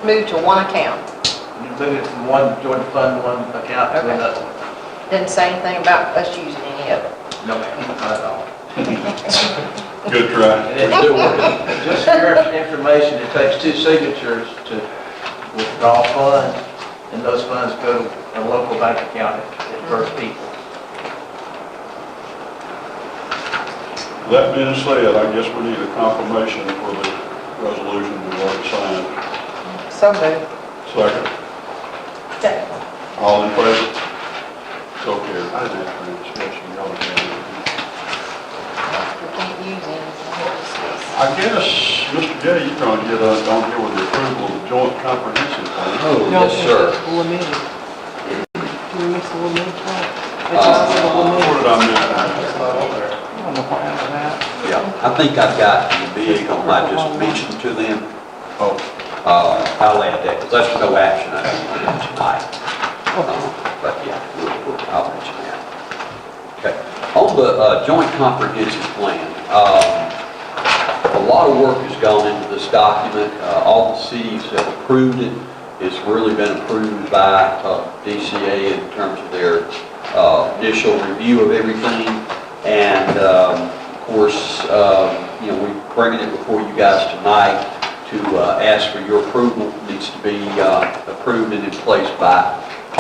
[SPEAKER 2] move to one account.
[SPEAKER 5] You move it from one joint fund, one account to
[SPEAKER 2] Okay.
[SPEAKER 5] another.
[SPEAKER 2] Didn't say anything about us using any of it.
[SPEAKER 5] No, ma'am, not at all.
[SPEAKER 1] Good try.
[SPEAKER 5] And it's still working. Just for your information, it takes 2 signatures to withdraw funds, and those funds go to a local bank account at First People.
[SPEAKER 1] That being said, I guess we need a confirmation for the resolution we've already signed.
[SPEAKER 2] So moved.
[SPEAKER 1] Second.
[SPEAKER 2] Second.
[SPEAKER 1] All in favor? So carried. I didn't have any discussion. Y'all have any?
[SPEAKER 2] We can't use any.
[SPEAKER 1] I guess, Mr. J, you're going to get us on here with the approval of the joint comprehensive plan.
[SPEAKER 6] Oh, yes, sir.
[SPEAKER 8] We missed the one minute part.
[SPEAKER 1] Where did I miss that?
[SPEAKER 8] On the plan of that.
[SPEAKER 7] Yeah, I think I've got the big, I might just mention to them.
[SPEAKER 1] Oh,
[SPEAKER 7] I'll add that, because that's no action I need to do tonight. But yeah, I'll mention that. Okay. On the joint comprehensive plan, a lot of work has gone into this document. All the cities have approved it. It's really been approved by DCA in terms of their initial review of everything. And of course, we're bringing it before you guys tonight to ask for your approval. It needs to be approved and in place by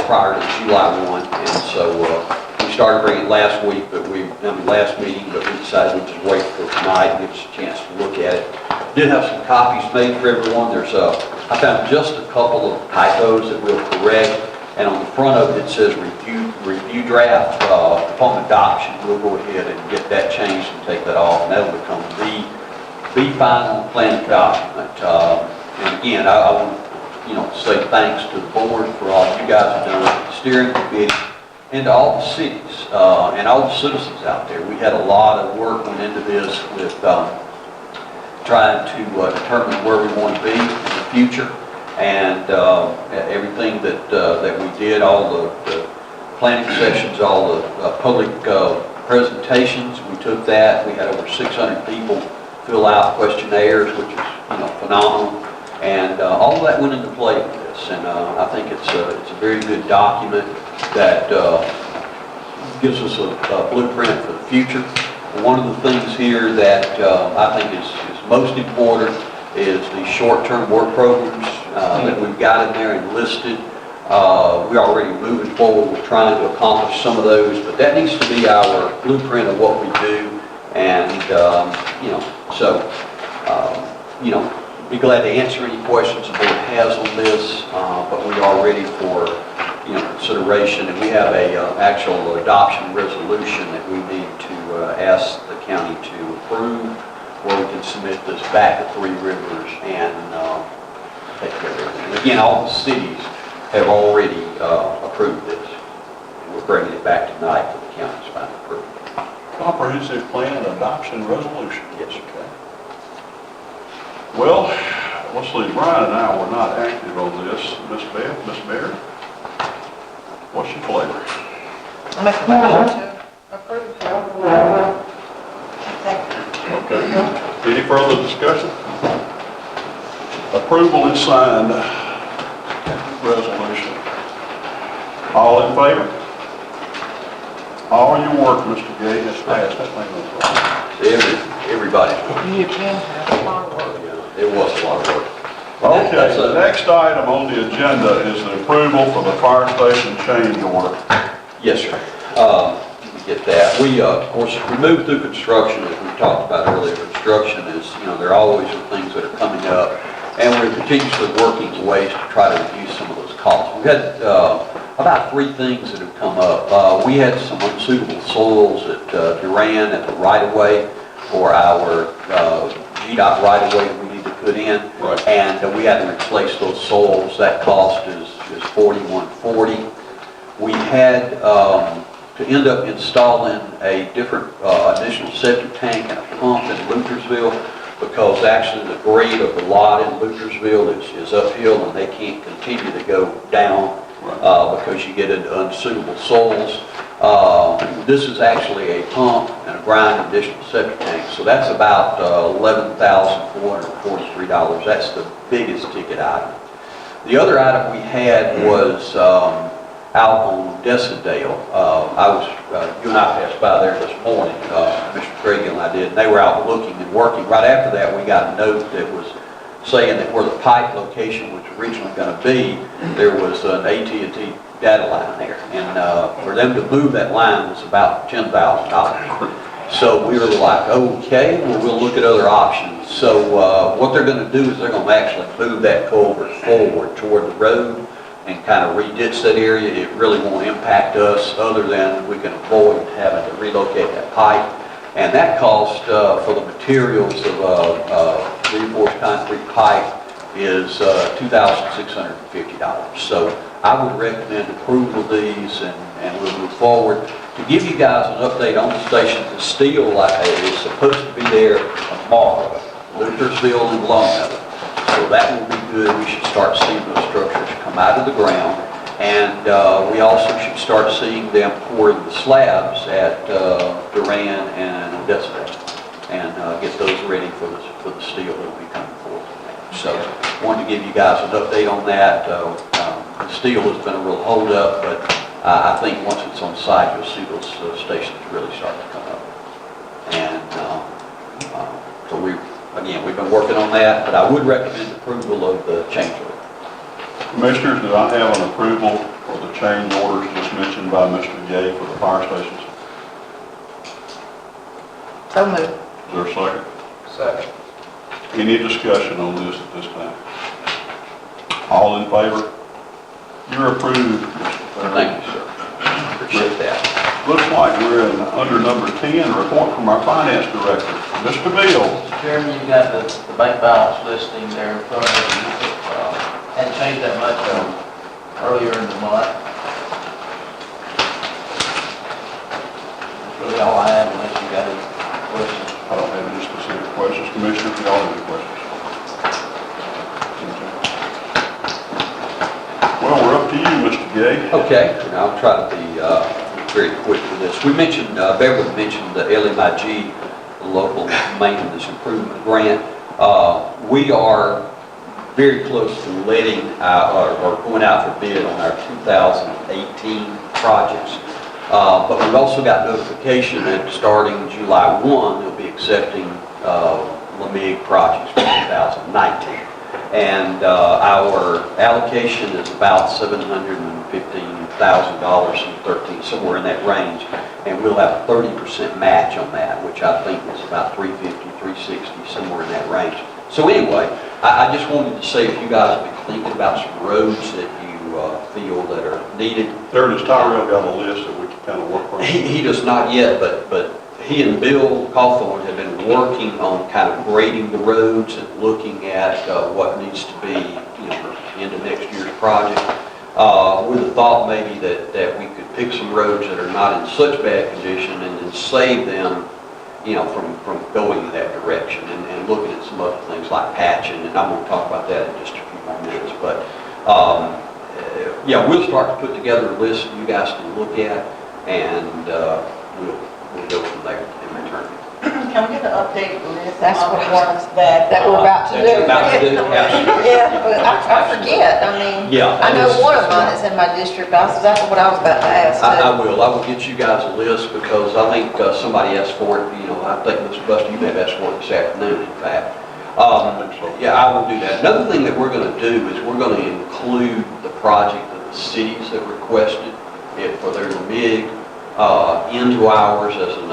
[SPEAKER 7] prior to July 1. And so we started bringing it last week, last meeting, but we decided we'd just wait for tonight and give us a chance to look at it. Did have some copies made for everyone. I found just a couple of typos that we'll correct. And on the front of it, it says review draft. Upon adoption, we'll go ahead and get that changed and take that off, and that'll become the final planning document. And again, I want to say thanks to the board for all you guys have done, the steering committee, and to all the cities and all the citizens out there. We had a lot of work went into this with trying to determine where we want to be in the future. And everything that we did, all the planning sessions, all the public presentations, we took that. We had over 600 people fill out questionnaires, which is phenomenal. And all of that went into play with this. And I think it's a very good document that gives us a blueprint for the future. One of the things here that I think is most important is the short-term work programs that we've got in there and listed. We're already moving forward with trying to accomplish some of those, but that needs to be our blueprint of what we do. And, be glad to answer any questions the board has on this, but we are ready for, consideration. And we have a actual adoption resolution that we need to ask the county to approve, where we can submit this back to Three Rivers and take care of everything. And again, all the cities have already approved this. We're bringing it back tonight for the county's final approval.
[SPEAKER 1] comprehensive plan adoption resolution.
[SPEAKER 7] Yes,
[SPEAKER 1] okay. Well, let's see, Brian and I were not active on this. Miss Beth, Miss Mary, what's your flavor?
[SPEAKER 2] I make a motion to approve.
[SPEAKER 1] Okay. Any further discussion? Approval is signed. Resolution. All in favor? All your work, Mr. Gay, has passed.
[SPEAKER 7] Everybody.
[SPEAKER 8] You can have a lot of work.
[SPEAKER 7] It was a lot of work.
[SPEAKER 1] Okay, the next item on the agenda is the approval for the fire station change order.
[SPEAKER 7] Yes, sir. We get that. We, of course, we move through construction, as we talked about earlier. Construction is, there always are things that are coming up, and we're continuously working ways to try to reduce some of those costs. We had About 3 things that have come up. We had some unsuitable soils at Duran at the right-of-way for our GDOT right-of-way that we need to put in.
[SPEAKER 1] Right.
[SPEAKER 7] And we had to replace those soils. That cost is $41.40. We had to end up installing a different additional septic tank and a pump in Luthersville, because actually the grade of the lot in Luthersville is uphill and they can't continue to go down because you get unsuitable soils. This is actually a pump and a grind additional septic tank, so that's about $11,443. That's the biggest ticket item. The other item we had was out on Desadale. You and I passed by there this morning, Mr. Craig and I did, and they were out looking and working. Right after that, we got a note that was saying that where the pipe location was originally going to be, there was an AT&T data line there, and for them to move that line was about $10,000. So we were like, okay, well, we'll look at other options. So what they're going to do is they're going to actually move that culvert forward toward the road and kind of re-ditch that area. It really won't impact us, other than we can avoid having to relocate that pipe. And that cost for the materials of reinforced concrete pipe is $2,650. So I would recommend approval of these, and we'll move forward. To give you guys an update on the station, the steel is supposed to be there tomorrow, Luthersville and Longmeadow. So that will be good. We should start seeing those structures come out of the ground. And we also should start seeing them pouring the slabs at Duran and Odessa, and get those ready for the steel that will be coming forward. So wanted to give you guys an update on that. The steel has been a real holdup, but I think once it's on site, you'll see those stations really start to come up. And so we've been working on that, but I would recommend approval of the change order.
[SPEAKER 1] Commissioners, do I have an approval for the change orders just mentioned by Mr. Gay for the fire stations?
[SPEAKER 2] So moved.
[SPEAKER 1] Is there a second?
[SPEAKER 11] Second.
[SPEAKER 1] Any discussion on this at this time? All in favor? You're approved, Mr. Thurman.
[SPEAKER 7] Thank you, sir. Appreciate that.
[SPEAKER 1] Looks like we're under number 10, report from our finance director. Mr. Beal.
[SPEAKER 18] Mr. Chairman, you got the bank balance listing there in front of you. Hadn't changed that much earlier in the month. That's really all I have, unless you got any questions.
[SPEAKER 1] I don't have any specific questions. Commissioners, do y'all have any questions? Well, we're up to you, Mr. Gay.
[SPEAKER 7] Okay, and I'll try to be very quick with this. We mentioned, Beverly mentioned the LMIG, the Local Maintenance Improvement Grant. We are very close to letting or going out for bid on our 2018 projects. But we've also got notification that starting July 1, they'll be accepting LMIG projects for 2019. And our allocation is about $715,000 and 13, somewhere in that range. And we'll have a 30% match on that, which I think is about $350,000, $360,000, somewhere in that range. So anyway, I just wanted to say, if you guys have been thinking about some roads that you feel that are needed.
[SPEAKER 1] There it is. Tyrell got a list that we can kind of work on.
[SPEAKER 7] He does not yet, but he and Bill Cawthorn have been working on kind of grading the roads and looking at what needs to be, into next year's project. With the thought maybe that we could pick some roads that are not in such bad condition and then save them, from going in that direction, and looking at some other things like patching, and I'm going to talk about that in just a few more minutes. But we'll start to put together a list that you guys can look at, and we'll go from there in return.
[SPEAKER 12] Can we get an update on this?
[SPEAKER 2] That's what
[SPEAKER 12] ones that
[SPEAKER 2] we're about to do.
[SPEAKER 7] That you're about to do, absolutely.
[SPEAKER 2] Yeah, but I forget. I mean,
[SPEAKER 7] Yeah,
[SPEAKER 2] I know one of mine is in my district. That's exactly what I was about to ask.
[SPEAKER 7] I will get you guys a list, because I think somebody asked for it, I think Mr. Buster, you may have asked for it this afternoon, in fact. Yeah, I will do that. Another thing that we're going to do is we're going to include the project that the cities have requested for their MIG into ours as an,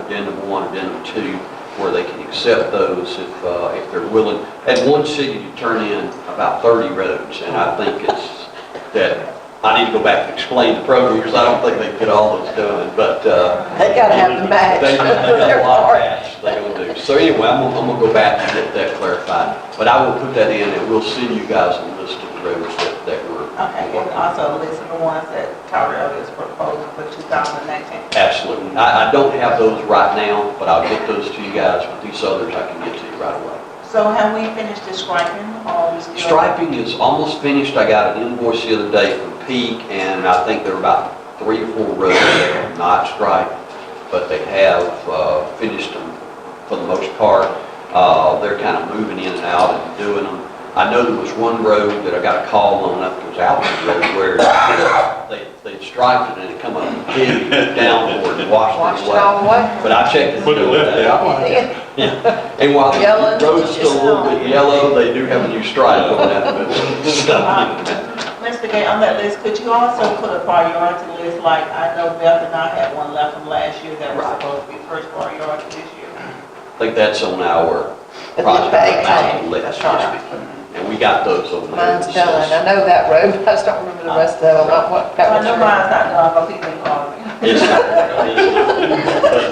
[SPEAKER 7] addendum 1, addendum 2, where they can accept those if they're willing. At one city to turn in about 30 roads, and I think it's that I need to go back and explain the program, because I don't think they get all those done, but,
[SPEAKER 2] They gotta have the match.
[SPEAKER 7] they got a lot of match they're gonna do. So anyway, I'm gonna go back and get that clarified, but I will put that in, and we'll send you guys a list of the roads that we're.
[SPEAKER 19] Okay, and also a list of the ones that Tyrell is proposing for 2019.
[SPEAKER 7] Absolutely. I don't have those right now, but I'll get those to you guys, but these others I can get to you right away.
[SPEAKER 19] So have we finished the striping, or we still?
[SPEAKER 7] Striping is almost finished. I got an invoice the other day from Peak, and I think there are about 3 or 4 roads that are not striped, but they have finished them for the most part. They're kind of moving in and out and doing them. I know there was one road that I got a call on up towards Alpha Road where they striped it and it come up heavy downward and washed it away. But I checked it.
[SPEAKER 1] Put it left out.
[SPEAKER 7] Yeah. And while the
[SPEAKER 2] Yellow.
[SPEAKER 7] road's still a little bit yellow, they do have a new stripe on that.
[SPEAKER 19] Mr. Gay, on that list, could you also put a priority list, like I know Beth and I had one left from last year that was supposed to be first priority this year?
[SPEAKER 7] I think that's on our
[SPEAKER 2] The
[SPEAKER 7] project
[SPEAKER 2] bag
[SPEAKER 7] list.
[SPEAKER 2] That's right.
[SPEAKER 7] And we got those over there.
[SPEAKER 2] Mine's done. I know that road, but I just don't remember the rest of them. What
[SPEAKER 19] I know mine's not done, but people been calling me.
[SPEAKER 7] It's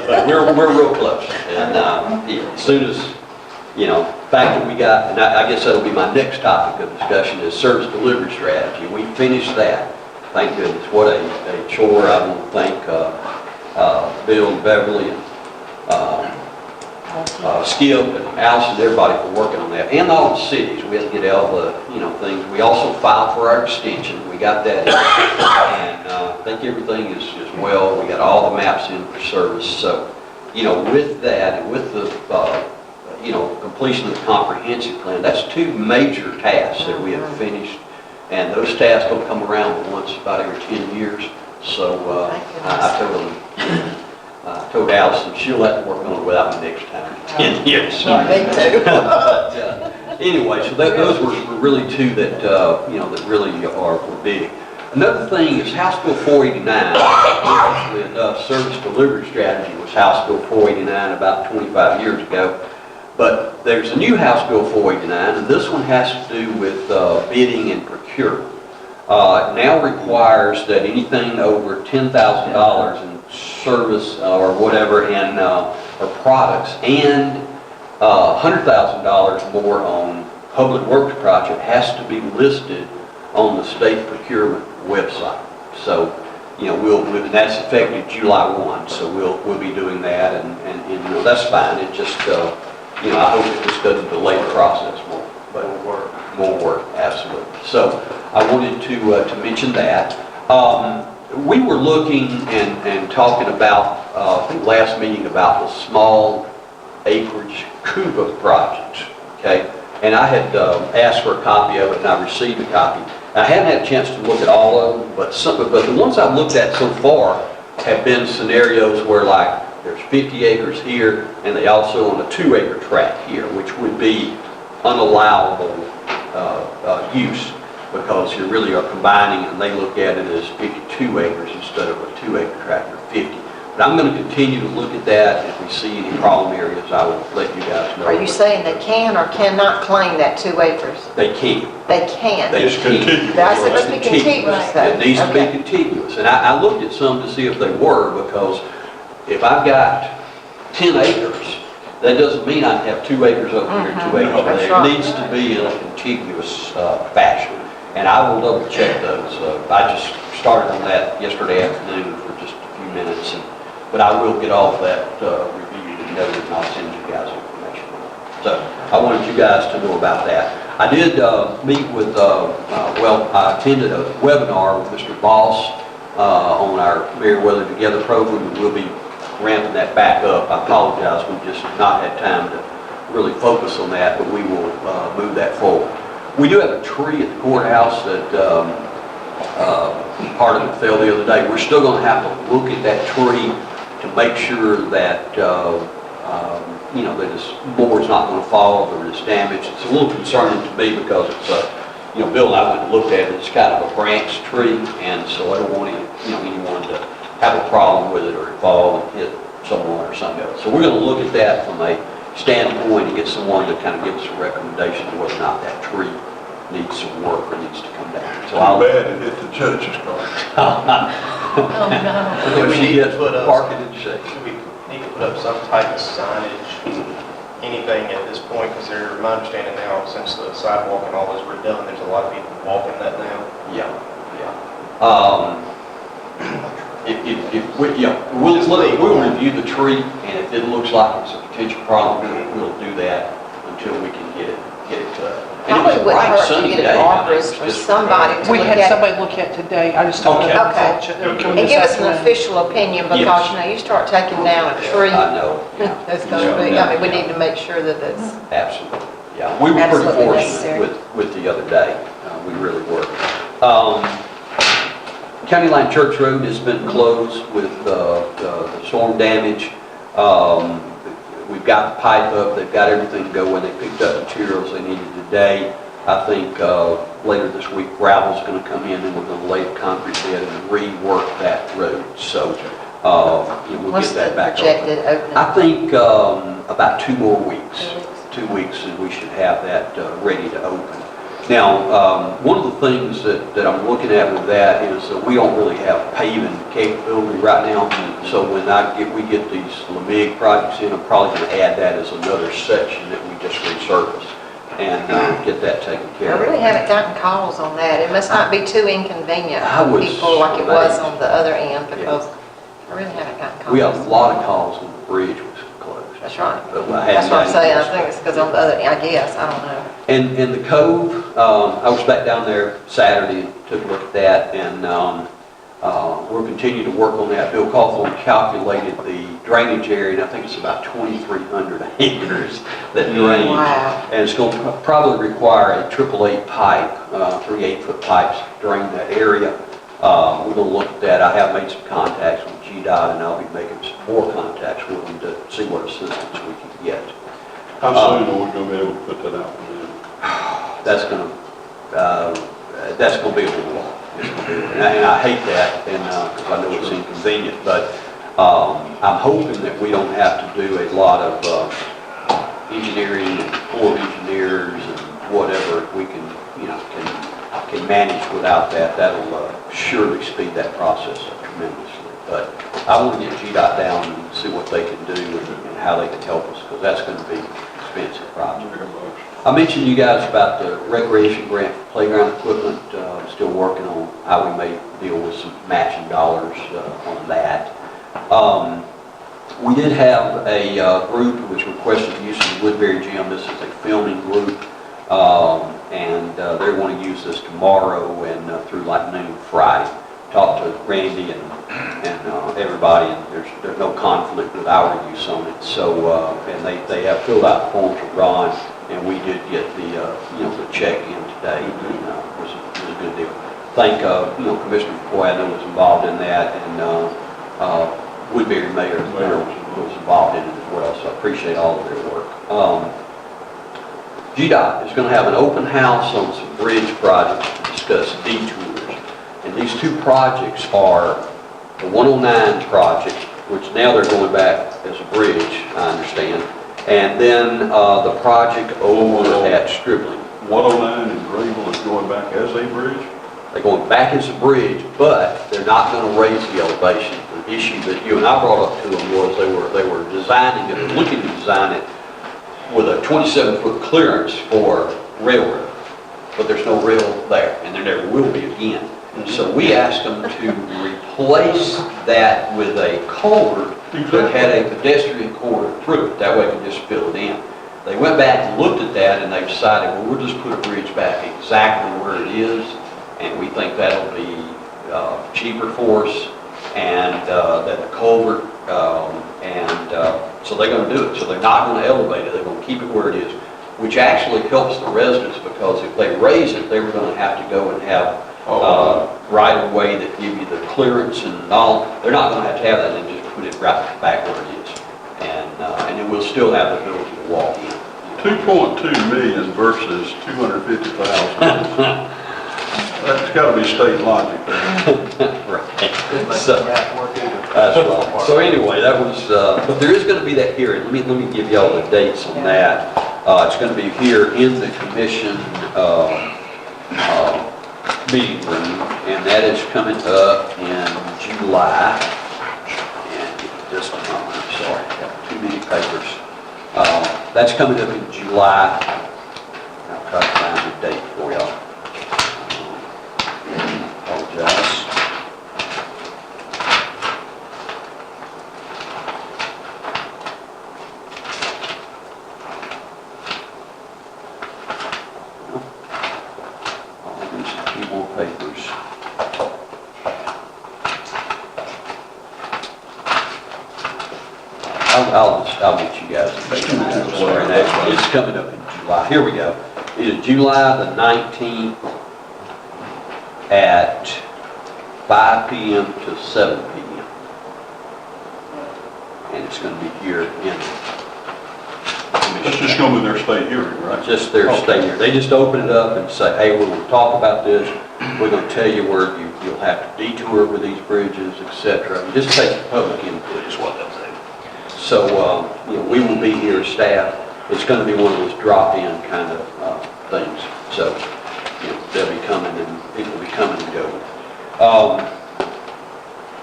[SPEAKER 7] but we're real close. And yeah, as soon as, fact that we got, and I guess that'll be my next topic of discussion, is service delivery strategy. We finished that. Thank goodness. What a chore. I want to thank Bill and Beverly and Skip and Allison, everybody for working on that, and all the cities. We had to get all the, things. We also filed for our extension. We got that in. And I think everything is well. We got all the maps in for service. So, with that and with the, completion of the comprehensive plan, that's 2 major tasks that we have finished. And those tasks don't come around but once about every 10 years. So I told Allison she'll have to work on it without me next time. 10 years.
[SPEAKER 2] Me too.
[SPEAKER 7] But, anyway, so those were really 2 that, that really were big. Another thing is House Bill 489. Interestingly enough, service delivery strategy was House Bill 489 about 25 years ago. But there's a new House Bill 489, and this one has to do with bidding and procurement. It now requires that anything over $10,000 in service or whatever and or products and $100,000 more on public works project has to be listed on the state procurement website. So, and that's effective July 1. So we'll be doing that, and that's fine. It just I hope it just doesn't delay the process more. But more work, absolutely. So I wanted to mention that. We were looking and talking about, I think last meeting, about the small acreage CUBA projects, okay? And I had asked for a copy of it, and I received a copy. I haven't had a chance to look at all of them, but the ones I've looked at so far have been scenarios where, like, there's 50 acres here, and they also own a 2-acre tract here, which would be unallowable use, because you really are combining, and they look at it as 52 acres instead of a 2-acre tract or 50. But I'm going to continue to look at that. If we see any problem areas, I will let you guys know.
[SPEAKER 2] Are you saying they can or cannot claim that 2 acres?
[SPEAKER 7] They can.
[SPEAKER 2] They can.
[SPEAKER 7] They just
[SPEAKER 1] contiguous.
[SPEAKER 2] That's supposed to be contiguous, though.
[SPEAKER 7] It needs to be
[SPEAKER 2] Okay.
[SPEAKER 7] contiguous. And I looked at some to see if they were, because if I've got 10 acres, that doesn't mean I have 2 acres over here, 2 acres over
[SPEAKER 2] That's
[SPEAKER 7] there.
[SPEAKER 2] right.
[SPEAKER 7] It needs to be in a contiguous fashion. And I will double check those. I just started on that yesterday afternoon for just a few minutes, but I will get all of that reviewed and noted, and I'll send you guys information on it. So I wanted you guys to know about that. I did meet with, I attended a webinar with Mr. Boss on our Meriwether Together program, and we'll be ramping that back up. I apologize, we've just not had time to really focus on that, but we will move that forward. We do have a tree at the courthouse that part of it fell the other day. We're still going to have to look at that tree to make sure that that this board's not going to fall or it's damaged. It's a little concerning to me because it's Bill and I went and looked at it. It's kind of a branch tree, and so I don't want anyone to have a problem with it or fall and hit someone or something else. So we're going to look at that from a standpoint and get someone to kind of give us a recommendation of whether or not that tree needs some work or needs to come down. So
[SPEAKER 1] Too
[SPEAKER 7] I'll,
[SPEAKER 1] bad it hit the judge's car.
[SPEAKER 8] Oh, no.
[SPEAKER 7] when she gets
[SPEAKER 11] put up-
[SPEAKER 7] parking in shape.
[SPEAKER 11] Do we need to put up some type of signage, anything at this point? Because my understanding now, since the sidewalk and all is redone, there's a lot of people walking that now.
[SPEAKER 7] Yeah, yeah. We'll review the tree, and if it looks like it's a potential problem, we'll do that until we can get it cut. And it was
[SPEAKER 2] Probably
[SPEAKER 7] a
[SPEAKER 2] wouldn't
[SPEAKER 7] bright
[SPEAKER 2] hurt to
[SPEAKER 7] sunny
[SPEAKER 2] get
[SPEAKER 7] day.
[SPEAKER 2] an arborist or somebody to
[SPEAKER 19] We
[SPEAKER 2] look
[SPEAKER 19] had
[SPEAKER 2] at.
[SPEAKER 19] somebody look at today, I just told
[SPEAKER 7] Okay.
[SPEAKER 19] them.
[SPEAKER 2] Okay. And give us an official opinion, because,
[SPEAKER 7] Yes.
[SPEAKER 2] you know, you start taking down a tree,
[SPEAKER 7] I know,
[SPEAKER 2] that's gonna be, I mean, we need to make sure that it's,
[SPEAKER 7] absolutely, yeah. We were pretty
[SPEAKER 2] Absolutely
[SPEAKER 7] fortunate
[SPEAKER 2] necessary.
[SPEAKER 7] with the other day. We really were. County Line Church Road has been closed with the storm damage. We've got the pipe up, they've got everything going, they picked up materials they needed today. I think later this week gravel's going to come in and we're going to lay the concrete bed and rework that road. So we'll
[SPEAKER 2] what's
[SPEAKER 7] get that
[SPEAKER 2] the
[SPEAKER 7] back
[SPEAKER 2] projected
[SPEAKER 7] open.
[SPEAKER 2] opening?
[SPEAKER 7] I think about 2 more weeks. 2 weeks and we should have that ready to open. Now, one of the things that I'm looking at with that is that we don't really have paving capability right now. So when we get these LeMig projects in, I'm probably going to add that as another section that we just resurface and get that taken care
[SPEAKER 2] I
[SPEAKER 7] of.
[SPEAKER 2] really haven't gotten calls on that. It must not be too inconvenient
[SPEAKER 7] I
[SPEAKER 2] for
[SPEAKER 7] was
[SPEAKER 2] people like it was
[SPEAKER 7] amazed.
[SPEAKER 2] on the other end, because I really haven't gotten calls.
[SPEAKER 7] We had a lot of calls when the bridge was closed.
[SPEAKER 2] That's right.
[SPEAKER 7] But I
[SPEAKER 2] That's
[SPEAKER 7] hadn't
[SPEAKER 2] what I'm
[SPEAKER 7] gotten
[SPEAKER 2] saying. I
[SPEAKER 7] calls.
[SPEAKER 2] think it's because on the other, I guess, I don't know.
[SPEAKER 7] And the cove, I was back down there Saturday and took a look at that, and we'll continue to work on that. Bill Cawthorn calculated the drainage area, and I think it's about 2,300 acres that drains.
[SPEAKER 2] Wow.
[SPEAKER 7] And it's going to probably require a 888 pipe, 3 8-foot pipes to drain that area. We're going to look at that. I have made some contacts with GDOT, and I'll be making some more contacts with them to see what assistance we can get.
[SPEAKER 1] How soon are we going to be able to put that out?
[SPEAKER 7] That's going to be a little while. And I hate that, and because I know it's inconvenient, but I'm hoping that we don't have to do a lot of engineering and Corps of Engineers and whatever. If we can manage without that, that'll surely speed that process up tremendously. But I want to get GDOT down and see what they can do and how they can help us, because that's going to be an expensive project. I mentioned you guys about the recreation grant for playground equipment. Still working on how we may deal with some matching dollars on that. We did have a group who was requested to use the Woodbury Gym. This is a filming group, and they're going to use this tomorrow and through like noon Friday. Talked to Randy and everybody, and there's no conflict with our use on it. So and they have filled out the forms for Ron. And we did get the check in today, and it was a good deal. Thank, Commissioner McCoy, I know was involved in that, and Woodbury Mayor was involved in it as well, so I appreciate all of their work. GDOT is going to have an open house on some bridge projects to discuss detours. And these 2 projects are the 109 project, which now they're going back as a bridge, I understand. And then the project over at Stribling.
[SPEAKER 1] 109 in Greenville is going back as a bridge?
[SPEAKER 7] They're going back as a bridge, but they're not going to raise the elevation. The issue that you and I brought up to them was they were designing it, or looking to design it with a 27-foot clearance for railroad. But there's no rail there, and there never will be again. So we asked them to replace that with a culvert that had a pedestrian corridor through it. That way we could just fill it in. They went back and looked at that, and they decided, well, we'll just put a bridge back exactly where it is, and we think that'll be cheaper for us, and that the culvert, so they're going to do it. So they're not going to elevate it. They're going to keep it where it is, which actually helps the residents, because if they raise it, they were going to have to go and have right of way that give you the clearance and all. They're not going to have that. They just put it right back where it is, and it will still have the ability to walk in.
[SPEAKER 1] 2.2 million versus 250,000. That's got to be state logic there.
[SPEAKER 7] Right. So, that's right. So anyway, that was. But there is going to be that hearing. Let me give y'all the dates on that. It's going to be here in the commission meeting room, and that is coming up in July. And just a moment, I'm sorry, I got too many papers. That's coming up in July. I'll try to find the date for y'all. Apologize. Papers. I'll get you guys. Sorry, it's coming up in July. Here we go. It is July the 19th at 5 p.m. to 7 p.m. And it's going to be here in.
[SPEAKER 1] That's just going to be their state hearing, right?
[SPEAKER 7] Just their state hearing. They just open it up and say, hey, we're going to talk about this. We're going to tell you where you'll have to detour over these bridges, etc. Just take the public input is what they'll say. So, we will be here, staff. It's going to be one of those drop-in kind of things. So, they'll be coming and people will be coming and going.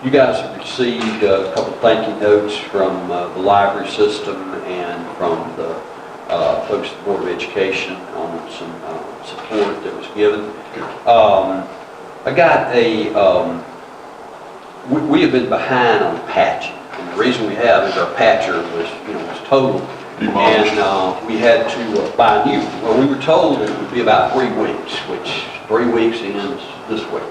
[SPEAKER 7] You guys have received a couple thank you notes from the library system and from the folks at the Board of Education on some support that was given. I got we have been behind on patching, and the reason we have is our patcher was total, and we had to buy new. Well, we were told it would be about 3 weeks, which 3 weeks ends this week.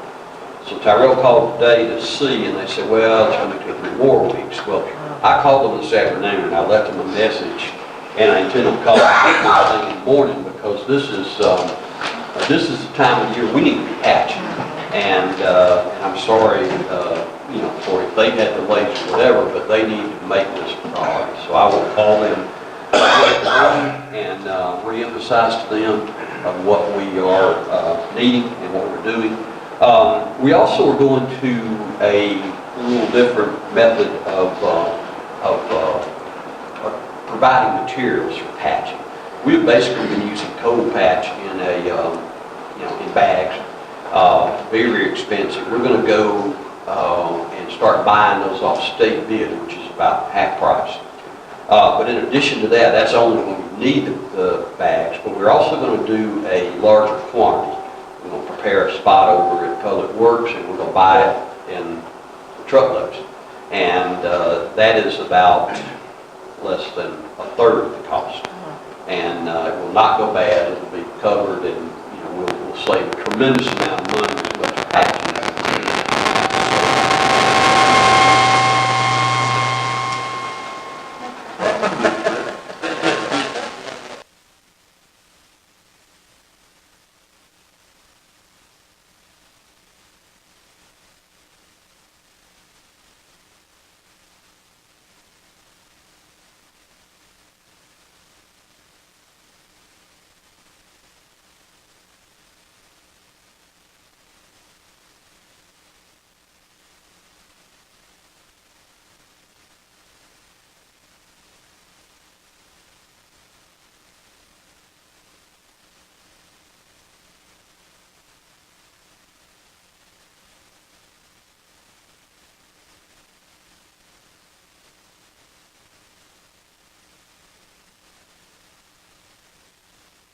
[SPEAKER 7] So Tyrell called today to see, and they said, well, it's going to take 3 more weeks. Well, I called them this afternoon, and I left them a message, and I intend to call them first thing in the morning, because this is the time of year we need to be patching. And I'm sorry, for if they had delays or whatever, but they need to make this a priority. So I will call them and re-emphasize to them what we are needing and what we're doing. We also are going to a little different method of providing materials for patching. We've basically been using cold patch in in bags. Very, very expensive. We're going to go and start buying those off state bid, which is about half price. But in addition to that, that's only when we need the bags, but we're also going to do a larger quantity. We're going to prepare a spot over at Public Works, and we're going to buy it in truckloads. And that is about less than a third of the cost. And it will not go bad. It will be covered, and we'll save a tremendous amount of money as much packaging.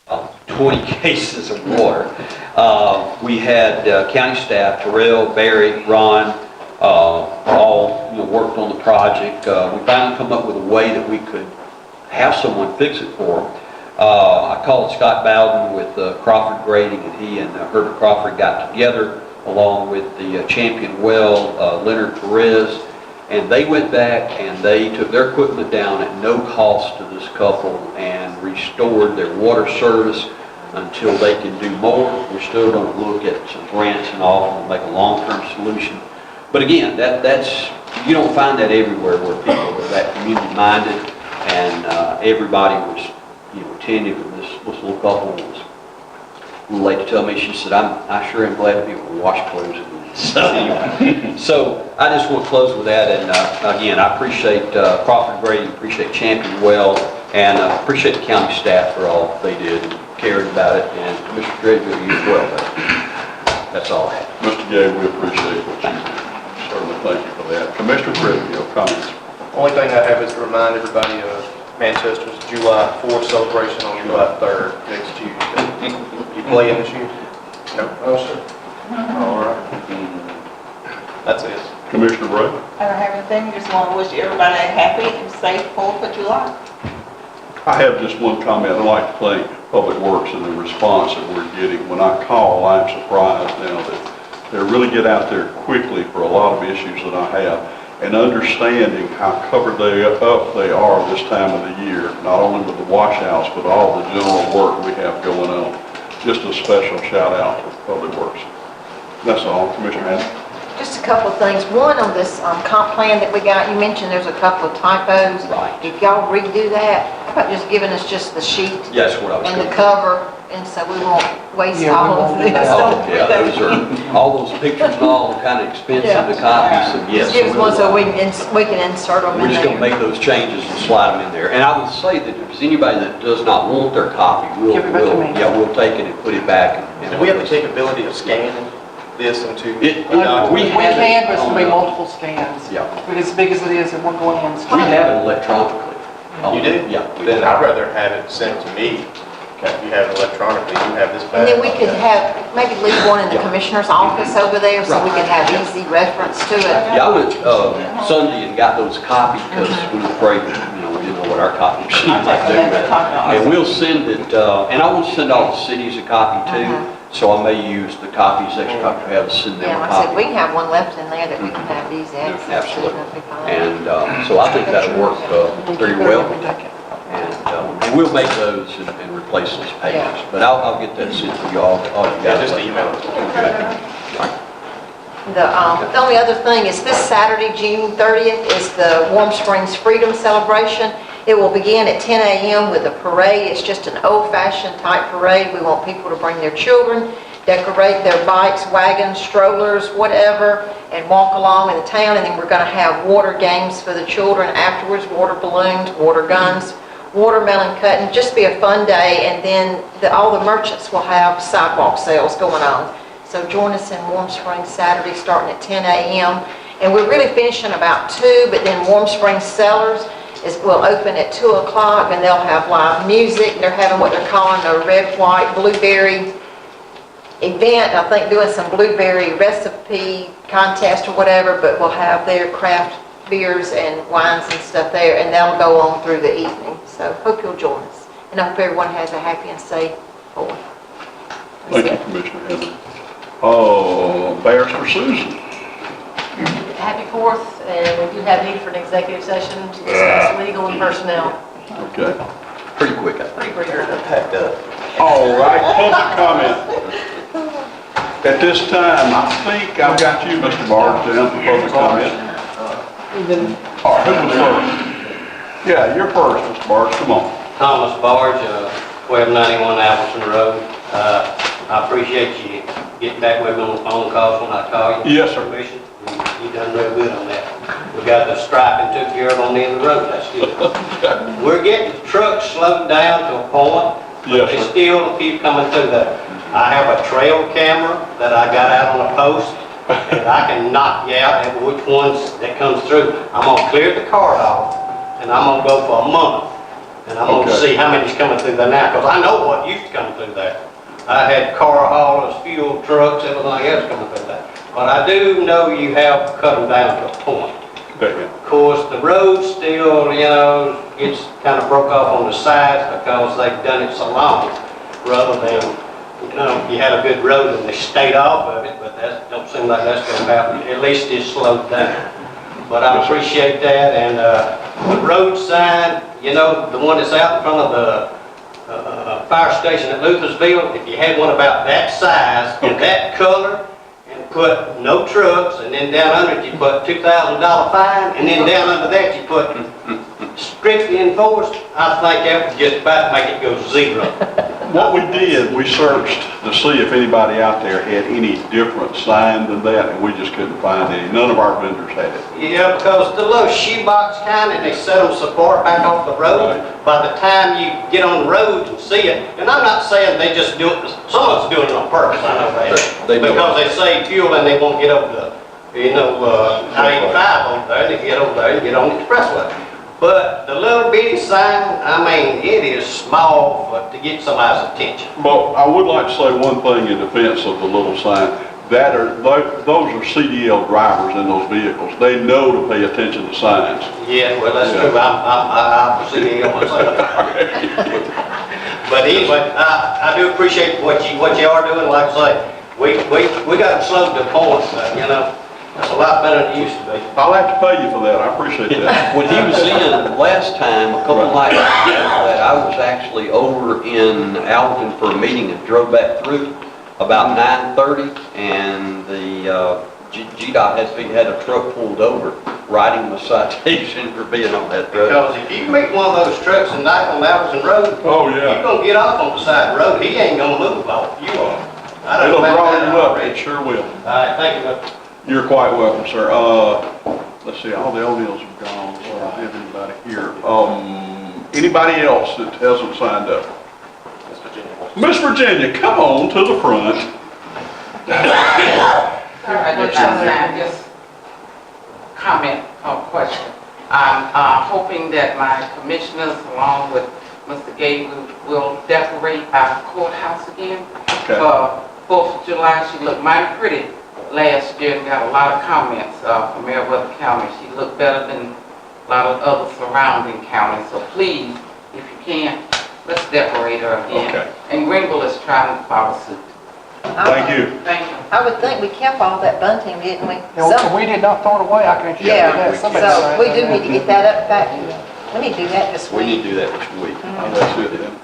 [SPEAKER 7] About 20 cases of water. We had county staff, Terrell, Barry, Ron, all worked on the project. We finally come up with a way that we could have someone fix it for them. I called Scott Bowden with Crawford Grading, and he and Herbert Crawford got together along with the Champion Well, Leonard Perez, and they went back and they took their equipment down at no cost to this couple and restored their water service until they can do more. We're still going to look at some grants and all and make a long-term solution. But again, that's you don't find that everywhere where people are that community-minded, and everybody was attentive. And this little couple was a little late to tell me. She said, I sure am glad to be able to wash clothes again. So I just want to close with that, and again, I appreciate Crawford Grading, appreciate Champion Well, and appreciate the county staff for all they did and cared about it, and Mr. Dreadville, you as well. That's all I have.
[SPEAKER 1] Mr. Gay, we appreciate what you do. Certainly thank you for that. Commissioner Britton, your comments?
[SPEAKER 11] Only thing I have is to remind everybody of Manchester's July 4th celebration on July 3rd, next Tuesday. You playing this year? No?
[SPEAKER 15] No, sir.
[SPEAKER 11] All right. That's it.
[SPEAKER 1] Commissioner Bray?
[SPEAKER 19] I don't have anything, just want to wish everybody a happy and safe 4th of July.
[SPEAKER 1] I have just one comment. I'd like to thank Public Works and the response that we're getting. When I call, I'm surprised now that they really get out there quickly for a lot of issues that I have. And understanding how covered they are this time of the year, not only with the washouts, but all the general work we have going on. Just a special shout out to Public Works. That's all, Commissioner Hammond.
[SPEAKER 2] Just a couple of things. One, on this comp plan that we got, you mentioned there's a couple of typos.
[SPEAKER 7] Right.
[SPEAKER 2] If y'all redo that, how about just giving us just the sheet
[SPEAKER 7] Yeah, that's what I was
[SPEAKER 2] and the
[SPEAKER 7] going to.
[SPEAKER 2] cover, and so we won't waste
[SPEAKER 19] Yeah, we
[SPEAKER 2] all of
[SPEAKER 19] won't do
[SPEAKER 2] this.
[SPEAKER 19] that.
[SPEAKER 7] Oh, yeah, those are, all those pictures and all kind of expensive to copy, so yes.
[SPEAKER 2] Just give us one so
[SPEAKER 7] we'll,
[SPEAKER 2] we can insert them
[SPEAKER 7] We're
[SPEAKER 2] in
[SPEAKER 7] just going to
[SPEAKER 2] there.
[SPEAKER 7] make those changes and slide them in there. And I will say that if there's anybody that does not want their copy,
[SPEAKER 19] Give it back to me.
[SPEAKER 7] we'll take it and put it back. And
[SPEAKER 11] Do we have the capability of scanning this into?
[SPEAKER 7] We
[SPEAKER 19] We
[SPEAKER 7] have
[SPEAKER 19] can, but it's
[SPEAKER 7] it
[SPEAKER 19] going to be
[SPEAKER 7] on,
[SPEAKER 19] multiple scans.
[SPEAKER 7] Yeah.
[SPEAKER 19] But as big as it is, it won't go in.
[SPEAKER 7] We have it electronically.
[SPEAKER 11] You do?
[SPEAKER 7] Yeah. we
[SPEAKER 11] Then
[SPEAKER 7] do.
[SPEAKER 11] I'd rather have it sent to me. If you have it electronically, you have this back.
[SPEAKER 2] And then we could have, maybe leave one in the
[SPEAKER 7] Yeah.
[SPEAKER 2] commissioner's office over there so we can have easy reference to it.
[SPEAKER 7] Yeah, I went Sunday and got those copied because we were afraid that, we didn't know what our copy machine might do. And we'll send it, and I want to send all the cities a copy too. So I may use the copies, extra copies we have, to send them
[SPEAKER 2] Yeah,
[SPEAKER 7] a
[SPEAKER 2] like I said, we
[SPEAKER 7] copy.
[SPEAKER 2] can have one left in there that we can have easy access to.
[SPEAKER 7] Absolutely.
[SPEAKER 2] That'd be fine.
[SPEAKER 7] And so I think that'll work very well. And we'll make those and replace those pages.
[SPEAKER 2] Yeah.
[SPEAKER 7] But I'll get that sent to you all you
[SPEAKER 11] Yeah,
[SPEAKER 7] guys.
[SPEAKER 11] just email it.
[SPEAKER 2] The only other thing is this Saturday, June 30th, is the Warm Springs Freedom Celebration. It will begin at 10 a.m. with a parade. It's just an old-fashioned type parade. We want people to bring their children, decorate their bikes, wagons, strollers, whatever, and walk along in the town. And then we're going to have water games for the children afterwards, water balloons, water guns, watermelon cutting. Just be a fun day. And then all the merchants will have sidewalk sales going on. So join us in Warm Springs Saturday starting at 10 a.m. And we're really finishing about 2, but then Warm Springs Cellars will open at 2 o'clock and they'll have live music. They're having what they're calling a red, white, blueberry event. I think doing some blueberry recipe contest or whatever, but we'll have their craft beers and wines and stuff there, and that'll go on through the evening. So hope you'll join us. And I hope everyone has a happy and safe 4th.
[SPEAKER 1] Thank you, Commissioner Hammond. Barrister Susan.
[SPEAKER 8] Happy 4th, and we do have need for an executive session to discuss legal and personnel.
[SPEAKER 1] Okay.
[SPEAKER 7] Pretty quick, I think.
[SPEAKER 8] Pretty quick.
[SPEAKER 11] Packed up.
[SPEAKER 1] All right, public comment. At this time, I think I've got you, Mr. Barnes, down for public comment. All right, who was first? Yeah, you're first, Mr. Barnes, come on.
[SPEAKER 20] Thomas Barge, 1291 Appleton Road. I appreciate you getting back with me on the phone calls when I call you.
[SPEAKER 1] Yes, sir.
[SPEAKER 20] You done real good on that. We got the striping took care of on the end of the road, that's good. We're getting trucks slowed down to a point, but
[SPEAKER 1] Yes,
[SPEAKER 20] they
[SPEAKER 1] sir.
[SPEAKER 20] still keep coming through there. I have a trail camera that I got out on a post, and I can knock you out at which ones that comes through. I'm gonna clear the card off, and I'm gonna go for a month, and I'm gonna
[SPEAKER 1] Okay.
[SPEAKER 20] see how many's coming through there now, because I know what used to come through there. I had car haulers, fuel trucks, everything else coming through there. But I do know you have cut them down to a point. Of course, the road still, gets kind of broke off on the sides because they've done it so long, rather than, you had a good road and they stayed off of it, but that don't seem like that's gonna happen. At least it's slowed down. But I appreciate that, and the road sign, the one that's out in front of the fire station at Luthersville, if you had one about that size and that color, and put no trucks, and then down under it you put $2,000 fine, and then down under that you put strictly enforced, I think that would just about make it go zero.
[SPEAKER 1] What we did, we searched to see if anybody out there had any different sign than that, and we just couldn't find any. None of our vendors had it.
[SPEAKER 20] Yeah, because the little shoebox kind, and they set them so far back off the road, by the time you get on the road and see it, and I'm not saying they just do it, someone's doing it on purpose, I know that. Because they save fuel and they won't get over the, I-85 over there, they get over there and get on the expressway. But the little bitty sign, I mean, it is small to get somebody's attention.
[SPEAKER 1] But I would like to say one thing in defense of the little sign. Those are CDL drivers in those vehicles. They know to pay attention to signs.
[SPEAKER 20] Yeah, well, that's true. I'm a CDL myself. But anyway, I do appreciate what you are doing. Like I say, we got to slow the point, It's a lot better than it used to be.
[SPEAKER 1] I'll have to pay you for that, I appreciate that.
[SPEAKER 7] When he was in last time, a couple nights that I was actually over in Alton for a meeting and drove back through about 9:30, and the GDOT had a truck pulled over, writing him a citation for being on that road.
[SPEAKER 20] Because if you meet one of those trucks and knock on Albertson Road, you're gonna get off on the side of the road. He ain't gonna move off. You are.
[SPEAKER 1] It'll draw you up, it sure will.
[SPEAKER 20] All right, thank you.
[SPEAKER 1] You're quite welcome, sir. Let's see, all the O'Neills have gone, so I don't have anybody here. Anybody else that hasn't signed up? Miss Virginia, come on to the front.
[SPEAKER 21] I just comment or question. I'm hoping that my commissioners, along with Mr. Gabe, will decorate our courthouse again.
[SPEAKER 1] Okay.
[SPEAKER 21] For 4th of July, she looked mighty pretty last year and got a lot of comments from Meriwether County. She looked better than a lot of other surrounding counties. So please, if you can, let's decorate her again.
[SPEAKER 1] Okay.
[SPEAKER 21] And Greenville is trying to follow suit.
[SPEAKER 1] Thank you.
[SPEAKER 21] Thank you.
[SPEAKER 2] I would think we kept all that bunting, didn't we?
[SPEAKER 15] We did not throw it away, I can assure you
[SPEAKER 2] Yeah,
[SPEAKER 15] that. Somebody
[SPEAKER 2] so
[SPEAKER 15] signed
[SPEAKER 2] we
[SPEAKER 15] that.
[SPEAKER 2] do need to get that up back. We need to do that this
[SPEAKER 7] We
[SPEAKER 2] week.
[SPEAKER 7] need to do that this week.
[SPEAKER 1] That's it then.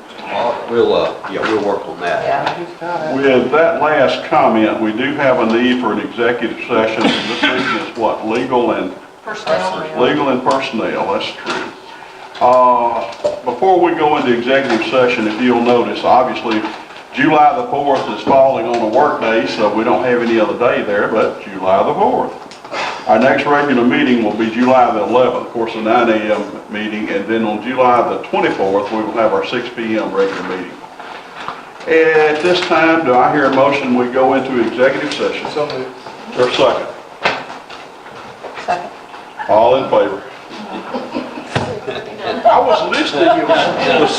[SPEAKER 7] We'll work on that.
[SPEAKER 2] Yeah.
[SPEAKER 1] With that last comment, we do have a need for an executive session. This thing is what, legal and personnel, that's true. Before we go into executive session, if you'll notice, obviously, July the 4th is falling on a work day, so we don't have any other day there but July the 4th. Our next regular meeting will be July the 11th, of course, a 9 a.m. meeting, and then on July the 24th, we will have our 6 p.m. regular meeting. At this time, do I hear a motion we go into executive session? So moved. Or second?
[SPEAKER 2] Second.
[SPEAKER 1] All in favor? I was listening. It was